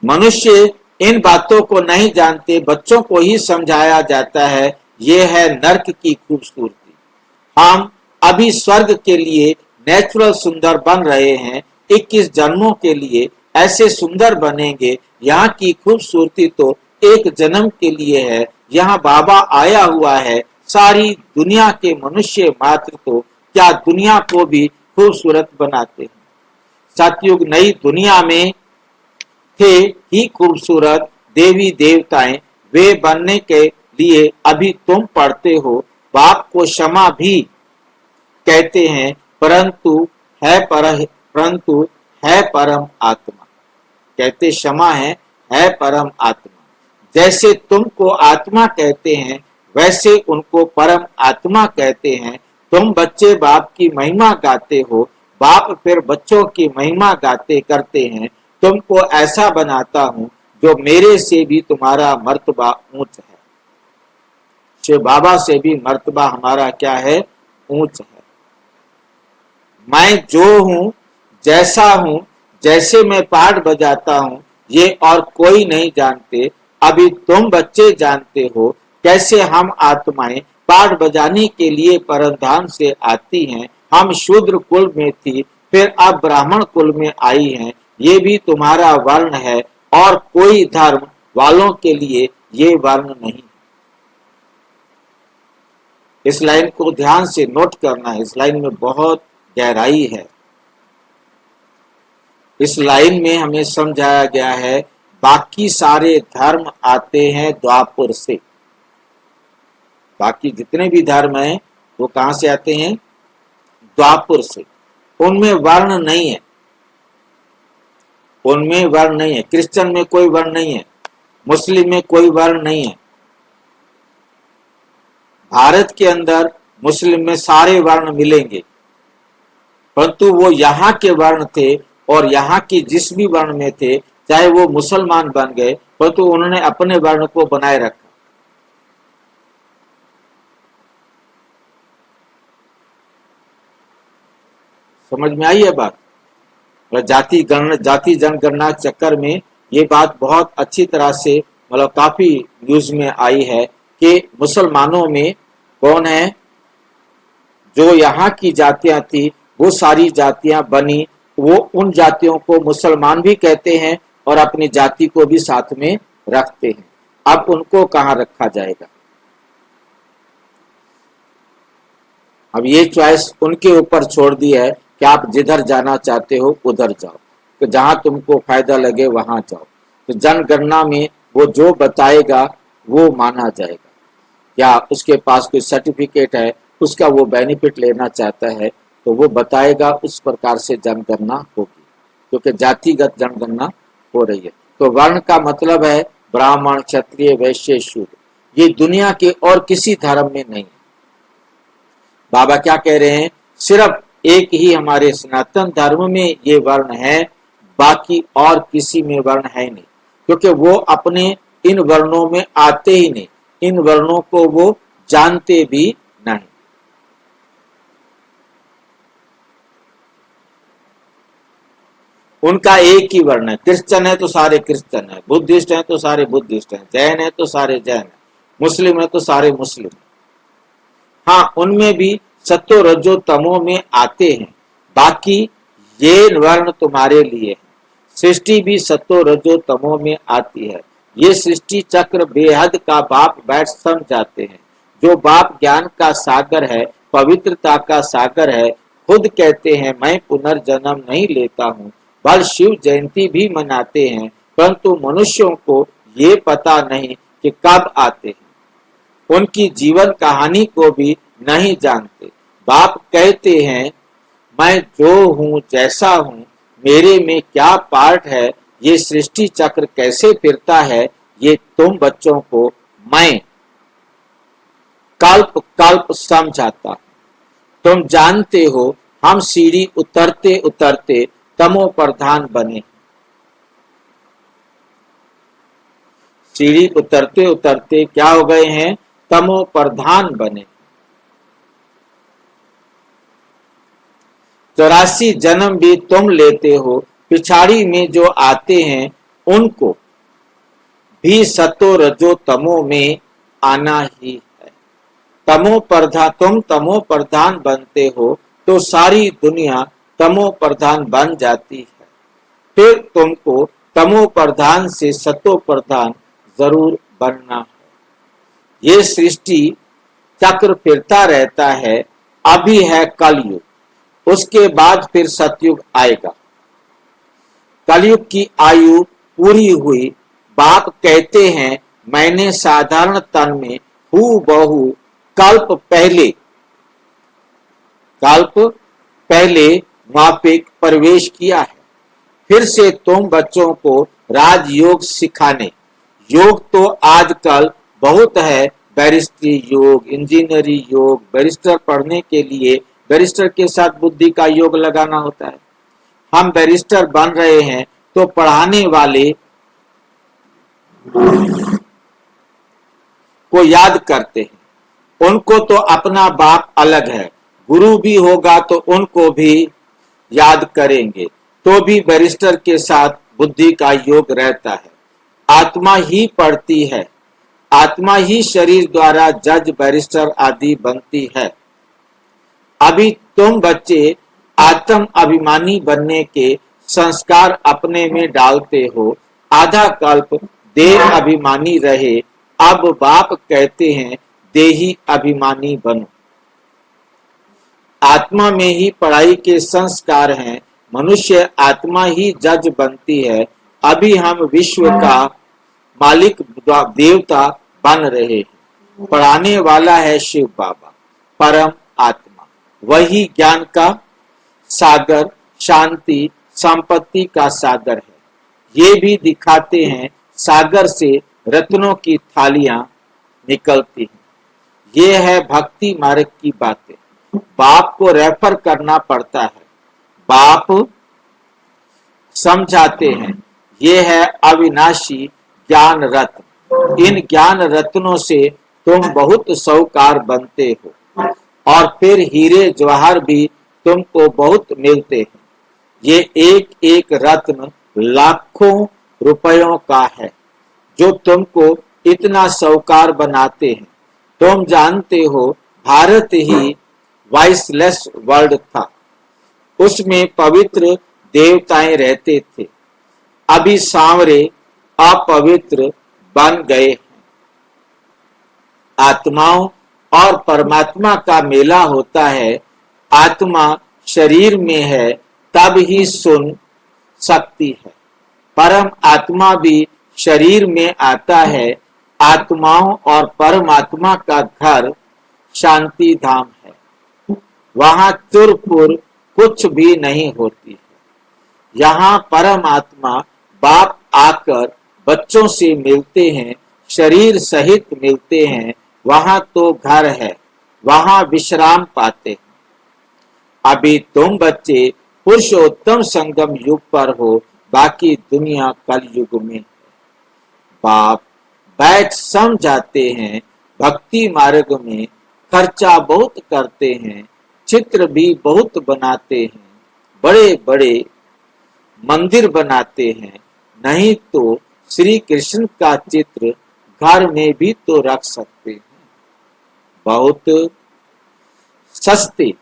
मनुष्य इन बातों को नहीं जानते, बच्चों को ही समझाया जाता है। ये है नर्क की खूबसूरती। हम अभी स्वर्ग के लिए नेचुरल सुंदर बन रहे हैं, 21 जन्मों के लिए ऐसे सुंदर बनेंगे। यहाँ की खूबसूरती तो एक जन्म के लिए है। यहाँ बाबा आया हुआ है। सारी दुनिया के मनुष्य मात्र तो क्या दुनिया को भी खूबसूरत बनाते हैं। सतयुग नई दुनिया में थे ही खूबसूरत देवी देवताएं, वे बनने के लिए अभी तुम पढ़ते हो। बाप को क्षमा भी कहते हैं परंतु है परम आत्मा। कहते क्षमा है परम आत्मा। जैसे तुमको आत्मा कहते हैं वैसे उनको परम आत्मा कहते हैं। तुम बच्चे बाप की महिमा गाते हो, बाप फिर बच्चों की महिमा गाते करते हैं। तुमको ऐसा बनाता हूं जो मेरे से भी तुम्हारा मर्तबा ऊंच है। शिव बाबा से भी मर्तबा हमारा क्या है? ऊंच है। मैं जो हूं, जैसा हूं, जैसे मैं पाठ बजाता हूं, ये और कोई नहीं जानते। अभी तुम बच्चे जानते हो कैसे हम आत्माएं पाठ बजाने के लिए परमधाम से आती हैं। हम शूद्र कुल में थी, फिर अब ब्राह्मण कुल में आई हैं। ये भी तुम्हारा वर्ण है और कोई धर्म वालों के लिए ये वर्ण नहीं। इस लाइन को ध्यान से नोट करना है। इस लाइन में बहुत गहराई है। इस लाइन में हमें समझाया गया है बाकी सारे धर्म आते हैं द्वापर से। बाकी जितने भी धर्म हैं वो कहां से आते हैं? द्वापर से। उनमें वर्ण नहीं है, उनमें वर्ण नहीं है। क्रिश्चियन में कोई वर्ण नहीं है, मुस्लिम में कोई वर्ण नहीं है। भारत के अंदर मुस्लिम में सारे वर्ण मिलेंगे, परंतु वो यहाँ के वर्ण थे और यहाँ की जिस भी वर्ण में थे, चाहे वो मुसलमान बन गए, परंतु उन्होंने अपने वर्ण को बनाए रखा। समझ में आई है बात? जाति जनगणना चक्कर में ये बात बहुत अच्छी तरह से मतलब काफी न्यूज में आई है कि मुसलमानों में कौन है, जो यहाँ की जातियां थी वो सारी जातियां बनी, वो उन जातियों को मुसलमान भी कहते हैं और अपनी जाति को भी साथ में रखते हैं। अब उनको कहाँ रखा जाएगा? अब ये चॉइस उनके ऊपर छोड़ दी है कि आप जिधर जाना चाहते हो उधर जाओ, तो जहां तुमको फायदा लगे वहां जाओ। तो जनगणना में वो जो बताएगा वो माना जाएगा, या उसके पास कोई सर्टिफिकेट है, उसका वो बेनिफिट लेना चाहता है तो वो बताएगा, उस प्रकार से जनगणना होगी, क्योंकि जातिगत जनगणना हो रही है। तो वर्ण का मतलब है ब्राह्मण, क्षत्रिय, वैश्य, शूद्र। ये दुनिया के और किसी धर्म में नहीं है। बाबा क्या कह रहे हैं? सिर्फ एक ही हमारे सनातन धर्म में ये वर्ण है, बाकी और किसी में वर्ण है नहीं, क्योंकि वो अपने इन वर्णों में आते ही नहीं, इन वर्णों को वो जानते भी नहीं। उनका एक ही वर्ण है। क्रिश्चियन है तो सारे क्रिश्चियन है, बुद्धिस्ट है तो सारे बुद्धिस्ट हैं, जैन है तो सारे जैन है, मुस्लिम है तो सारे मुस्लिम। हाँ, उनमें भी सत्तो रजो तमो में आते हैं, बाकी ये वर्ण तुम्हारे लिए है। सृष्टि भी सत्तो रजो तमो में आती है। ये सृष्टि चक्र बेहद का बाप बैठ समझाते हैं। जो बाप ज्ञान का सागर है, पवित्रता का सागर है, खुद कहते हैं मैं पुनर्जन्म नहीं लेता हूँ। बल शिव जयंती भी मनाते हैं, परंतु मनुष्यों को ये पता नहीं कि कब आते हैं। उनकी जीवन कहानी को भी नहीं जानते। बाप कहते हैं मैं जो हूँ, जैसा हूँ, मेरे में क्या पार्ट है, ये सृष्टि चक्र कैसे फिरता है, ये तुम बच्चों को मैं कल्प कल्प समझाता। तुम जानते हो हम सीढ़ी उतरते उतरते तमो प्रधान बने। सीढ़ी उतरते उतरते क्या हो गए हैं? तमो प्रधान बने। 84 जन्म भी तुम लेते हो, पिछाड़ी में जो आते हैं उनको भी सतो रजो तमो में आना ही है। तमो प्रधान, तुम तमो प्रधान बनते हो तो सारी दुनिया तमो प्रधान बन जाती है। फिर तुमको तमो प्रधान से सतो प्रधान जरूर बनना है। ये सृष्टि चक्र फिरता रहता है। अभी है कलयुग, उसके बाद फिर सतयुग आएगा। कलयुग की आयु पूरी हुई। बाप कहते हैं मैंने साधारण तन में हूबहू कल्प पहले मापिक प्रवेश किया है। फिर से तुम बच्चों को राजयोग सिखाने। योग तो आजकल बहुत है, बैरिस्ट्री योग, इंजीनियरिंग योग। बैरिस्टर पढ़ने के लिए बैरिस्टर के साथ बुद्धि का योग लगाना होता है। हम बैरिस्टर बन रहे हैं तो पढ़ाने वाले को याद करते हैं। उनको तो अपना बाप अलग है, गुरु भी होगा तो उनको भी याद करेंगे, तो भी बैरिस्टर के साथ बुद्धि का योग रहता है। आत्मा ही पढ़ती है, आत्मा ही शरीर द्वारा जज, बैरिस्टर आदि बनती है। अभी तुम बच्चे आत्म अभिमानी बनने के संस्कार अपने में डालते हो। आधा कल्प देह अभिमानी रहे, अब बाप कहते हैं देही अभिमानी बनो। आत्मा में ही पढ़ाई के संस्कार हैं। मनुष्य आत्मा ही जज बनती है। अभी हम विश्व का मालिक देवता बन रहे हैं। पढ़ाने वाला है शिव बाबा, परम आत्मा, वही ज्ञान का सागर, शांति, संपत्ति का सागर है। ये भी दिखाते हैं सागर से रत्नों की थालियां निकलती हैं। ये है भक्ति मार्ग की बातें। बाप को रेफर करना पड़ता है, बाप समझाते हैं। ये है अविनाशी ज्ञान रत्न। इन ज्ञान रत्नों से तुम बहुत साहूकार बनते हो और फिर हीरे जवाहर भी तुमको बहुत मिलते हैं। ये एक एक रत्न लाखों रुपयों का है जो तुमको इतना साहूकार बनाते हैं। तुम जानते हो भारत ही वाइसलेस वर्ल्ड था, उसमें पवित्र देवताएं रहते थे। अभी सांवरे अपवित्र बन गए हैं। आत्माओं और परमात्मा का मेला होता है। आत्मा शरीर में है तब ही सुन सकती है। परम आत्मा भी शरीर में आता है। आत्माओं और परमात्मा का घर शांति धाम है। वहां तुरपुर कुछ भी नहीं होती है। यहाँ परमात्मा बाप आकर बच्चों से मिलते हैं, शरीर सहित मिलते हैं। वहां तो घर है, वहां विश्राम पाते हैं। अभी तुम बच्चे पुरुषोत्तम संगम युग पर हो, बाकी दुनिया कल युग में है। बाप बैठ समझाते हैं। भक्ति मार्ग में खर्चा बहुत करते हैं, चित्र भी बहुत बनाते हैं, बड़े बड़े मंदिर बनाते हैं। नहीं तो श्री कृष्ण का चित्र घर में भी तो रख सकते हैं। बहुत सस्ते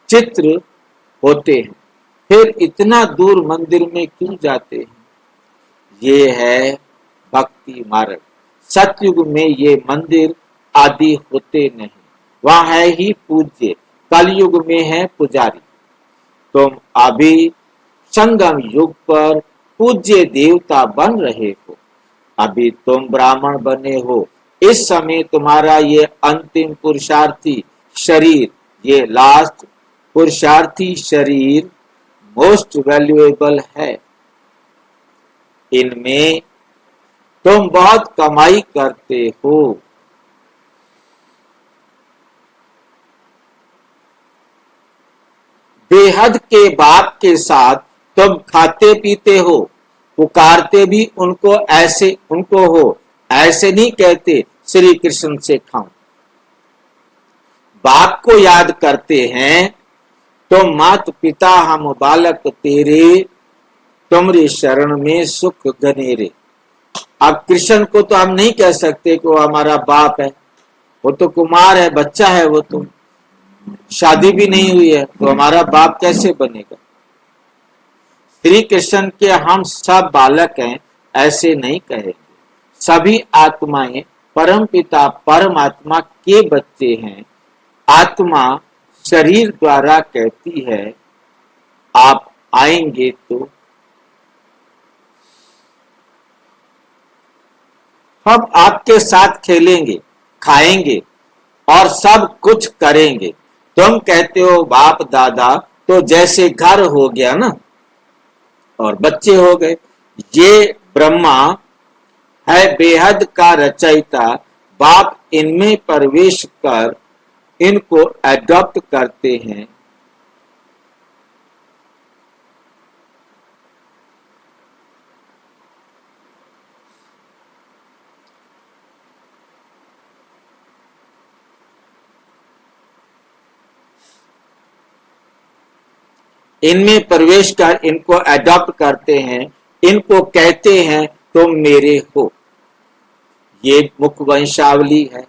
चित्र होते हैं, फिर इतना दूर मंदिर में क्यों जाते हैं? ये है भक्ति मार्ग। सतयुग में ये मंदिर आदि होते नहीं, वह है ही पूज्य। कलयुग में है पुजारी। तुम अभी संगम युग पर पूज्य देवता बन रहे हो। अभी तुम ब्राह्मण बने हो। इस समय तुम्हारा ये अंतिम पुरुषार्थी शरीर, ये लास्ट पुरुषार्थी शरीर मोस्ट वैल्यूएबल है। इनमें तुम बहुत कमाई करते हो। बेहद के बाप के साथ तुम खाते पीते हो, पुकारते भी उनको ऐसे उनको हो। ऐसे नहीं कहते श्री कृष्ण से खाओ। बाप को याद करते हैं। तुम मात पिता हम बालक तेरे, तुमरी शरण में सुख घनेरे। अब कृष्ण को तो हम नहीं कह सकते कि वो हमारा बाप है, वो तो कुमार है, बच्चा है, वो तो शादी भी नहीं हुई है, तो हमारा बाप कैसे बनेगा? श्री कृष्ण के हम सब बालक हैं ऐसे नहीं कहेंगे। सभी आत्माएं परम पिता परमात्मा के बच्चे हैं। आत्मा शरीर द्वारा कहती है आप आएंगे तो हम आपके साथ खेलेंगे, खाएंगे और सब कुछ करेंगे। तुम कहते हो बाप दादा, तो जैसे घर हो गया ना और बच्चे हो गए। ये ब्रह्मा है बेहद का रचयिता। बाप इनमें प्रवेश कर इनको एडॉप्ट करते हैं। इनमें प्रवेश कर इनको एडॉप्ट करते हैं। इनको कहते हैं तुम मेरे हो। ये मुख वंशावली है।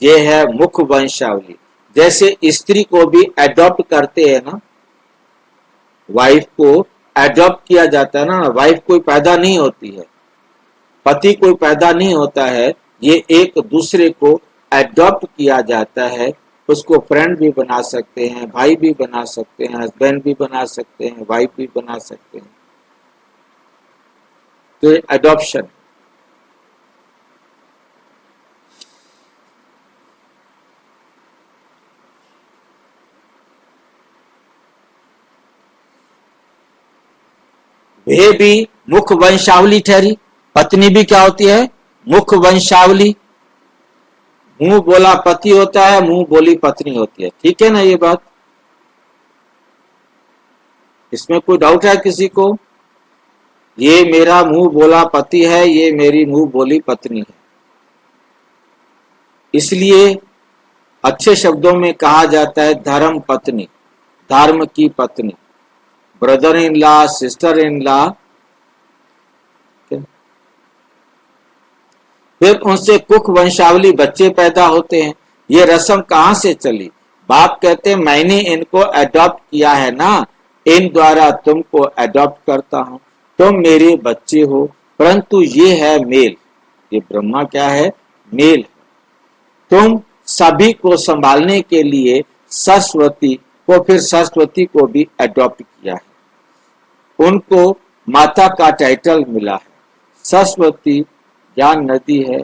ये है मुख वंशावली। जैसे स्त्री को भी एडॉप्ट करते हैं ना, वाइफ को एडॉप्ट किया जाता है ना। वाइफ कोई पैदा नहीं होती है, पति कोई पैदा नहीं होता है। ये एक दूसरे को एडॉप्ट किया जाता है। उसको फ्रेंड भी बना सकते हैं, भाई भी बना सकते हैं, हस्बैंड भी बना सकते हैं, वाइफ भी बना सकते हैं। तो एडॉप्शन। वे भी मुख्य वंशावली ठहरी। पत्नी भी क्या होती है? मुख्य वंशावली। मुंह बोला पति होता है, मुंह बोली पत्नी होती है। ठीक है ना ये बात? इसमें कोई डाउट है किसी को? ये मेरा मुंह बोला पति है, ये मेरी मुंह बोली पत्नी है। इसलिए अच्छे शब्दों में कहा जाता है धर्म पत्नी, धर्म की पत्नी, brother in law, sister in law. फिर उनसे कुख वंशावली बच्चे पैदा होते हैं। ये रस्म कहां से चली? बाप कहते हैं मैंने इनको अडॉप्ट किया है ना, इन द्वारा तुमको अडॉप्ट करता हूं, तुम मेरे बच्चे हो। परंतु ये है मेल, ये ब्रह्मा क्या है? मेल। तुम सभी को संभालने के लिए सरस्वती को, फिर सरस्वती को भी अडॉप्ट किया है। उनको माता का टाइटल मिला है। सरस्वती ज्ञान नदी है।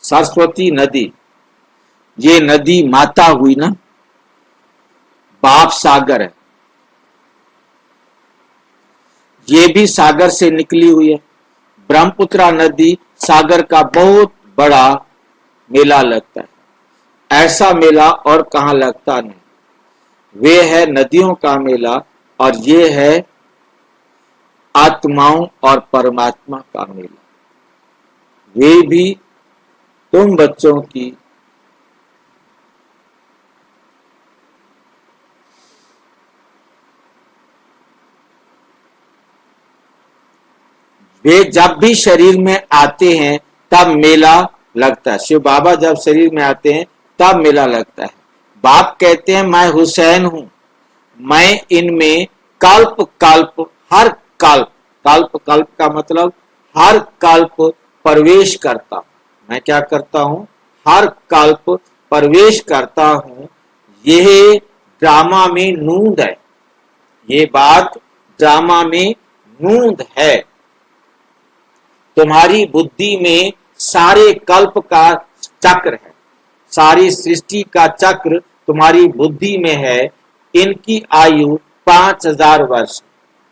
सरस्वती नदी, ये नदी माता हुई ना, बाप सागर है, ये भी सागर से निकली हुई है। ब्रह्मपुत्रा नदी सागर का बहुत बड़ा मेला लगता है। ऐसा मेला और कहां लगता नहीं। वे है नदियों का मेला और ये है आत्माओं और परमात्मा का मेला। वे भी तुम बच्चों की वे जब भी शरीर में आते हैं तब मेला लगता है। शिव बाबा जब शरीर में आते हैं तब मेला लगता है। बाप कहते हैं मैं हुसैन हूं, मैं इनमें कल्प कल्प, हर कल्प, कल्प कल्प का मतलब हर कल्प प्रवेश करता हूं। मैं क्या करता हूं? हर कल्प प्रवेश करता हूं। यह ड्रामा में नूंद है, ये बात ड्रामा में नूंद है। तुम्हारी बुद्धि में सारे कल्प का चक्र है, सारी सृष्टि का चक्र तुम्हारी बुद्धि में है। इनकी आयु 5000 वर्ष,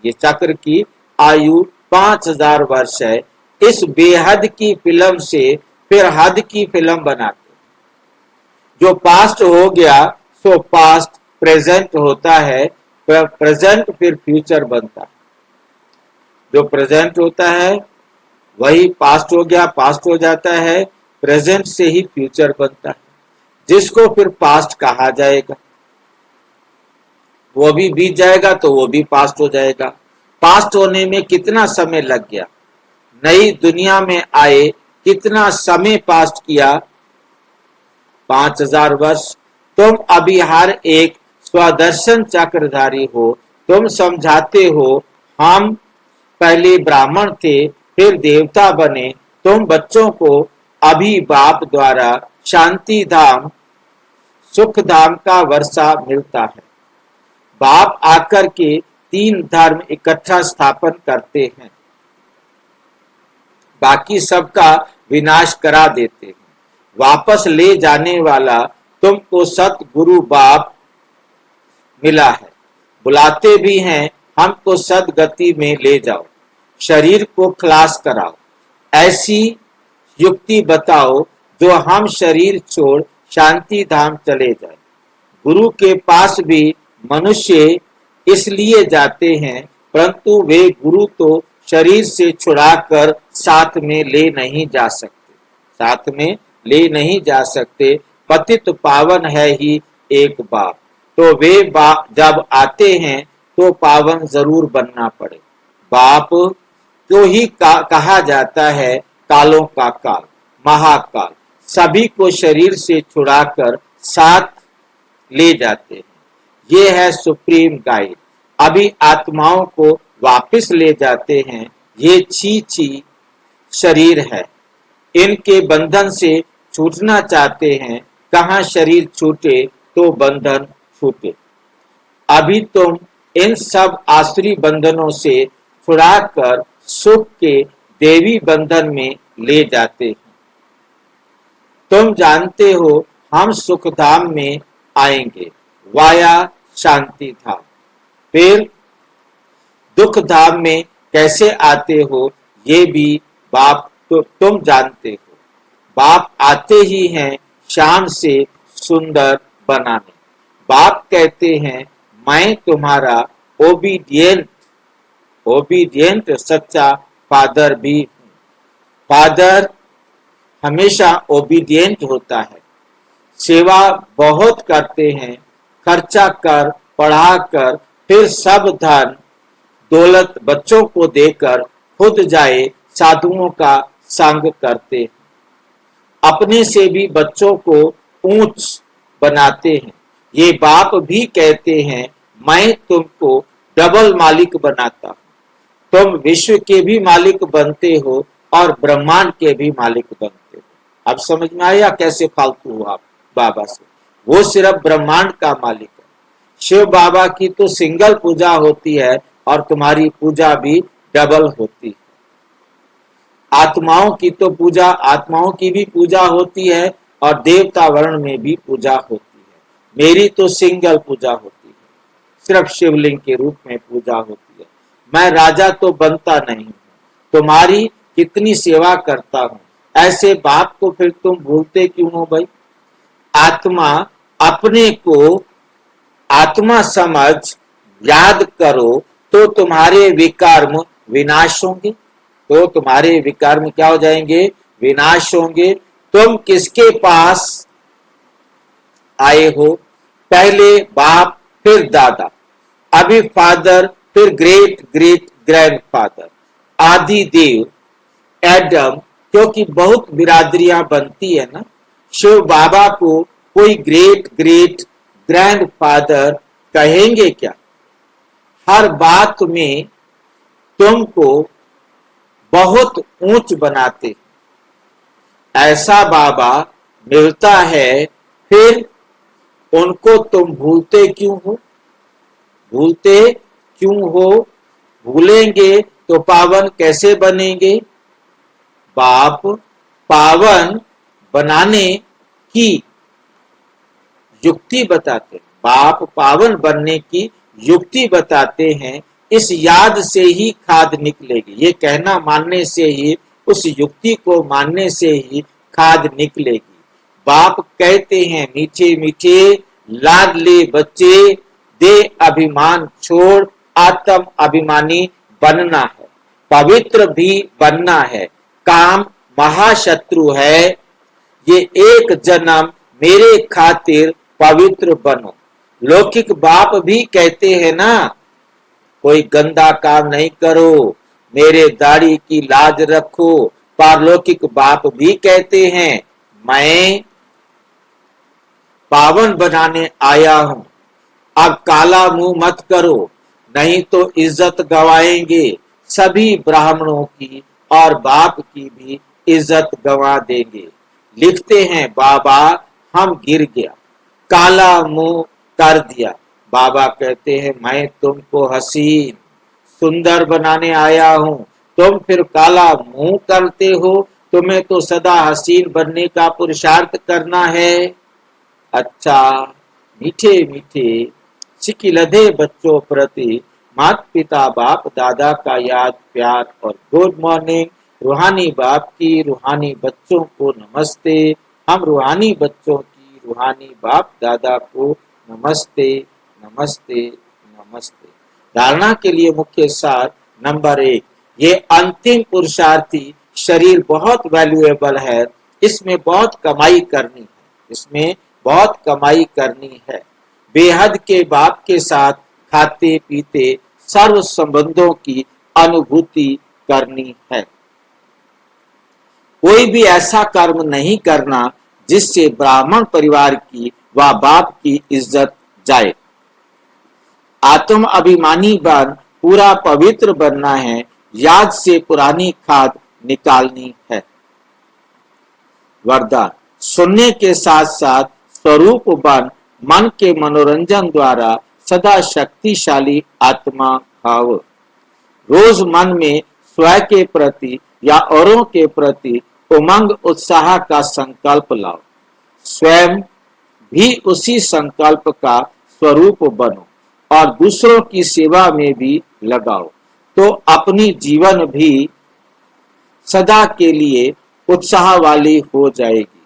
ये चक्र की आयु 5000 वर्ष है। इस बेहद की फिल्म से फिर हद की फिल्म बनाते। जो पास्ट हो गया सो पास्ट प्रेजेंट होता है, प्रेजेंट फिर फ्यूचर बनता है। जो प्रेजेंट होता है वही पास्ट हो गया, पास्ट हो जाता है, प्रेजेंट से ही फ्यूचर बनता है, जिसको फिर पास्ट कहा जाएगा। वो भी बीत जाएगा तो वो भी पास्ट हो जाएगा। पास्ट होने में कितना समय लग गया, नई दुनिया में आए कितना समय पास्ट किया? 5000 वर्ष। तुम अभी हर एक स्वदर्शन चक्रधारी हो। तुम समझाते हो हम पहले ब्राह्मण थे, फिर देवता बने। तुम बच्चों को अभी बाप द्वारा शांति धाम, सुख धाम का वर्षा मिलता है। बाप आकर के 3 धर्म इकट्ठा स्थापन करते हैं, बाकी सबका विनाश करा देते हैं। वापस ले जाने वाला तुमको सतगुरु बाप मिला है। बुलाते भी हैं हमको सदगति में ले जाओ, शरीर को खलास कराओ। ऐसी युक्ति बताओ जो हम शरीर छोड़ शांति धाम चले जाए। गुरु के पास भी मनुष्य इसलिए जाते हैं, परंतु वे गुरु तो शरीर से छुड़ाकर साथ में ले नहीं जा सकते, साथ में ले नहीं जा सकते। पतित पावन है ही एक बाप, तो वे जब आते हैं तो पावन जरूर बनना पड़े। बाप तो ही कहा जाता है कालों का काल, महाकाल। सभी को शरीर से छुड़ाकर साथ ले जाते हैं। ये है सुप्रीम गाइड। अभी आत्माओं को वापस ले जाते हैं। ये छी छी शरीर है। इनके बंधन से छूटना चाहते हैं। कहाँ शरीर छूटे तो बंधन छूटे। अभी तुम इन सब आसुरी बंधनों से छुड़ाकर सुख के देवी बंधन में ले जाते हैं। तुम जानते हो हम सुख धाम में आएंगे वाया शांति धाम। फिर दुख धाम में कैसे आते हो ये भी बाप तो तुम जानते हो। बाप आते ही हैं शाम से सुंदर बनाने। बाप कहते हैं मैं तुम्हारा ओबीडियंट सच्चा फादर भी हूँ। फादर हमेशा ओबीडियंट होता है। सेवा बहुत करते हैं, खर्चा कर पढ़ा कर फिर सब धन दौलत बच्चों को देकर खुद जाए साधुओं का संग करते हैं। अपने से भी बच्चों को ऊंच बनाते हैं। ये बाप भी कहते हैं मैं तुमको डबल मालिक बनाता हूँ। तुम विश्व के भी मालिक बनते हो और ब्रह्मांड के भी मालिक बनते हो। अब समझ में आया कैसे फालतू हो आप बाबा से। वो सिर्फ ब्रह्मांड का मालिक है। शिव बाबा की तो सिंगल पूजा होती है और तुम्हारी पूजा भी डबल होती है। आत्माओं की तो पूजा, आत्माओं की भी पूजा होती है और देवता वर्ण में भी पूजा होती है। मेरी तो सिंगल पूजा होती है, सिर्फ शिवलिंग के रूप में पूजा होती है। मैं राजा तो बनता नहीं हूँ, तुम्हारी कितनी सेवा करता हूँ। ऐसे बाप को फिर तुम भूलते क्यों हो भाई। आत्मा अपने को आत्मा समझ याद करो तो तुम्हारे विकर्म विनाश होंगे। तो तुम्हारे विकर्म क्या हो जाएंगे, विनाश होंगे। तुम किसके पास आए हो, पहले बाप फिर दादा, अभी फादर, फिर ग्रेट ग्रेट ग्रैंडफादर, आदि देव एडम। क्योंकि बहुत बिरादरियां बनती है ना। शिव बाबा को कोई ग्रेट ग्रेट ग्रैंडफादर कहेंगे क्या। हर बात में तुमको बहुत ऊंच बनाते। ऐसा बाबा मिलता है, फिर उनको तुम भूलते क्यों हो। भूलते क्यों हो। भूलेंगे तो पावन कैसे बनेंगे। बाप पावन बनाने की युक्ति बताते हैं। बाप पावन बनने की युक्ति बताते हैं। इस याद से ही खाद निकलेगी। ये कहना मानने से ही, उस युक्ति को मानने से ही खाद निकलेगी। बाप कहते हैं मीठे मीठे लाडले बच्चे, दे अभिमान छोड़ आत्म अभिमानी बनना है, पवित्र भी बनना है। काम महाशत्रु है, ये एक जन्म मेरे खातिर पवित्र बनो। लौकिक बाप भी कहते हैं ना, कोई गंदा काम नहीं करो, मेरे दाढ़ी की लाज रखो। पारलौकिक बाप भी कहते हैं मैं पावन बनाने आया हूं, अब काला मुंह मत करो, नहीं तो इज्जत गवाएंगे। सभी ब्राह्मणों की और बाप की भी इज्जत गवा देंगे। लिखते हैं बाबा हम गिर गया, काला मुंह कर दिया। बाबा कहते हैं मैं तुमको हसीन सुंदर बनाने आया हूं, तुम फिर काला मुंह करते हो। तुम्हें तो सदा हसीन बनने का पुरुषार्थ करना है। अच्छा मीठे मीठे सिकिलधे बच्चों प्रति माता पिता बाप दादा का याद प्यार और गुड मॉर्निंग। रूहानी बाप की रूहानी बच्चों को नमस्ते। हम रूहानी बच्चों की रूहानी बाप दादा को नमस्ते नमस्ते नमस्ते। धारणा के लिए मुख्य सार नंबर 1, ये अंतिम पुरुषार्थी शरीर बहुत वैल्यूएबल है। इसमें बहुत कमाई करनी है, इसमें बहुत कमाई करनी है। बेहद के बाप के साथ खाते पीते सर्व संबंधों की अनुभूति करनी है। कोई भी ऐसा कर्म नहीं करना जिससे ब्राह्मण परिवार की व बाप की इज्जत जाए। आत्म अभिमानी बन पूरा पवित्र बनना है। याद से पुरानी खाद निकालनी है। वरदान, सुनने के साथ साथ स्वरूप बन मन के मनोरंजन द्वारा सदा शक्तिशाली आत्मा भाव। रोज मन में स्वयं के प्रति या औरों के प्रति उमंग उत्साह का संकल्प लाओ। स्वयं भी उसी संकल्प का स्वरूप बनो और दूसरों की सेवा में भी लगाओ, तो अपनी जीवन भी सदा के लिए उत्साह वाली हो जाएगी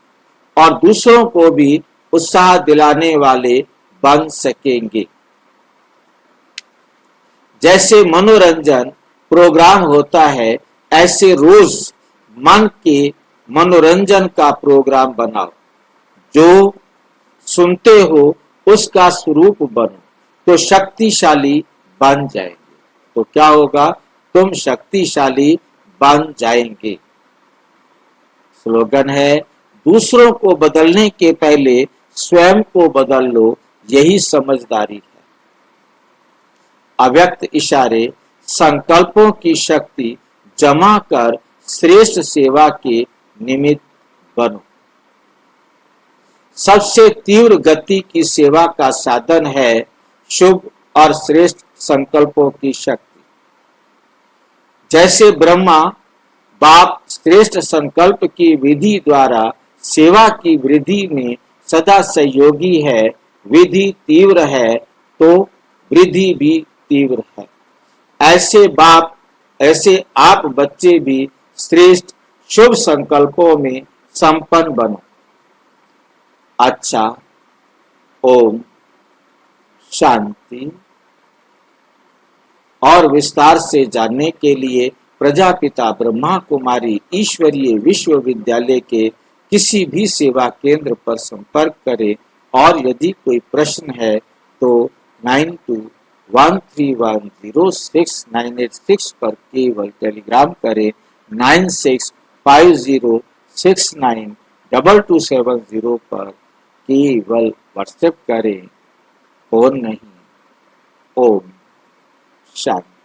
और दूसरों को भी उत्साह दिलाने वाले बन सकेंगे। जैसे मनोरंजन प्रोग्राम होता है, ऐसे रोज मन के मनोरंजन का प्रोग्राम बनाओ। जो सुनते हो उसका स्वरूप बनो, तो शक्तिशाली बन जाएंगे। तो क्या होगा? तुम शक्तिशाली बन जाएंगे। स्लोगन है, दूसरों को बदलने के पहले स्वयं को बदल लो, यही समझदारी है। अव्यक्त इशारे संकल्पों की शक्ति जमा कर श्रेष्ठ सेवा के निमित्त बनो। सबसे तीव्र गति की सेवा का साधन है शुभ और श्रेष्ठ संकल्पों की शक्ति। जैसे ब्रह्मा बाप श्रेष्ठ संकल्प की विधि द्वारा सेवा की वृद्धि में सदा सहयोगी है, विधि तीव्र है तो वृद्धि भी तीव्र है। ऐसे आप बच्चे भी श्रेष्ठ शुभ संकल्पों में संपन्न बनो। अच्छा, ओम शांति। और विस्तार से जानने के लिए प्रजापिता ब्रह्मा कुमारी ईश्वरीय विश्वविद्यालय के किसी भी सेवा केंद्र पर संपर्क करें और यदि कोई प्रश्न है तो 9213106986 पर केवल टेलीग्राम करें। 9650692270 पर केवल व्हाट्सएप करें, फोन नहीं। ओम शांति।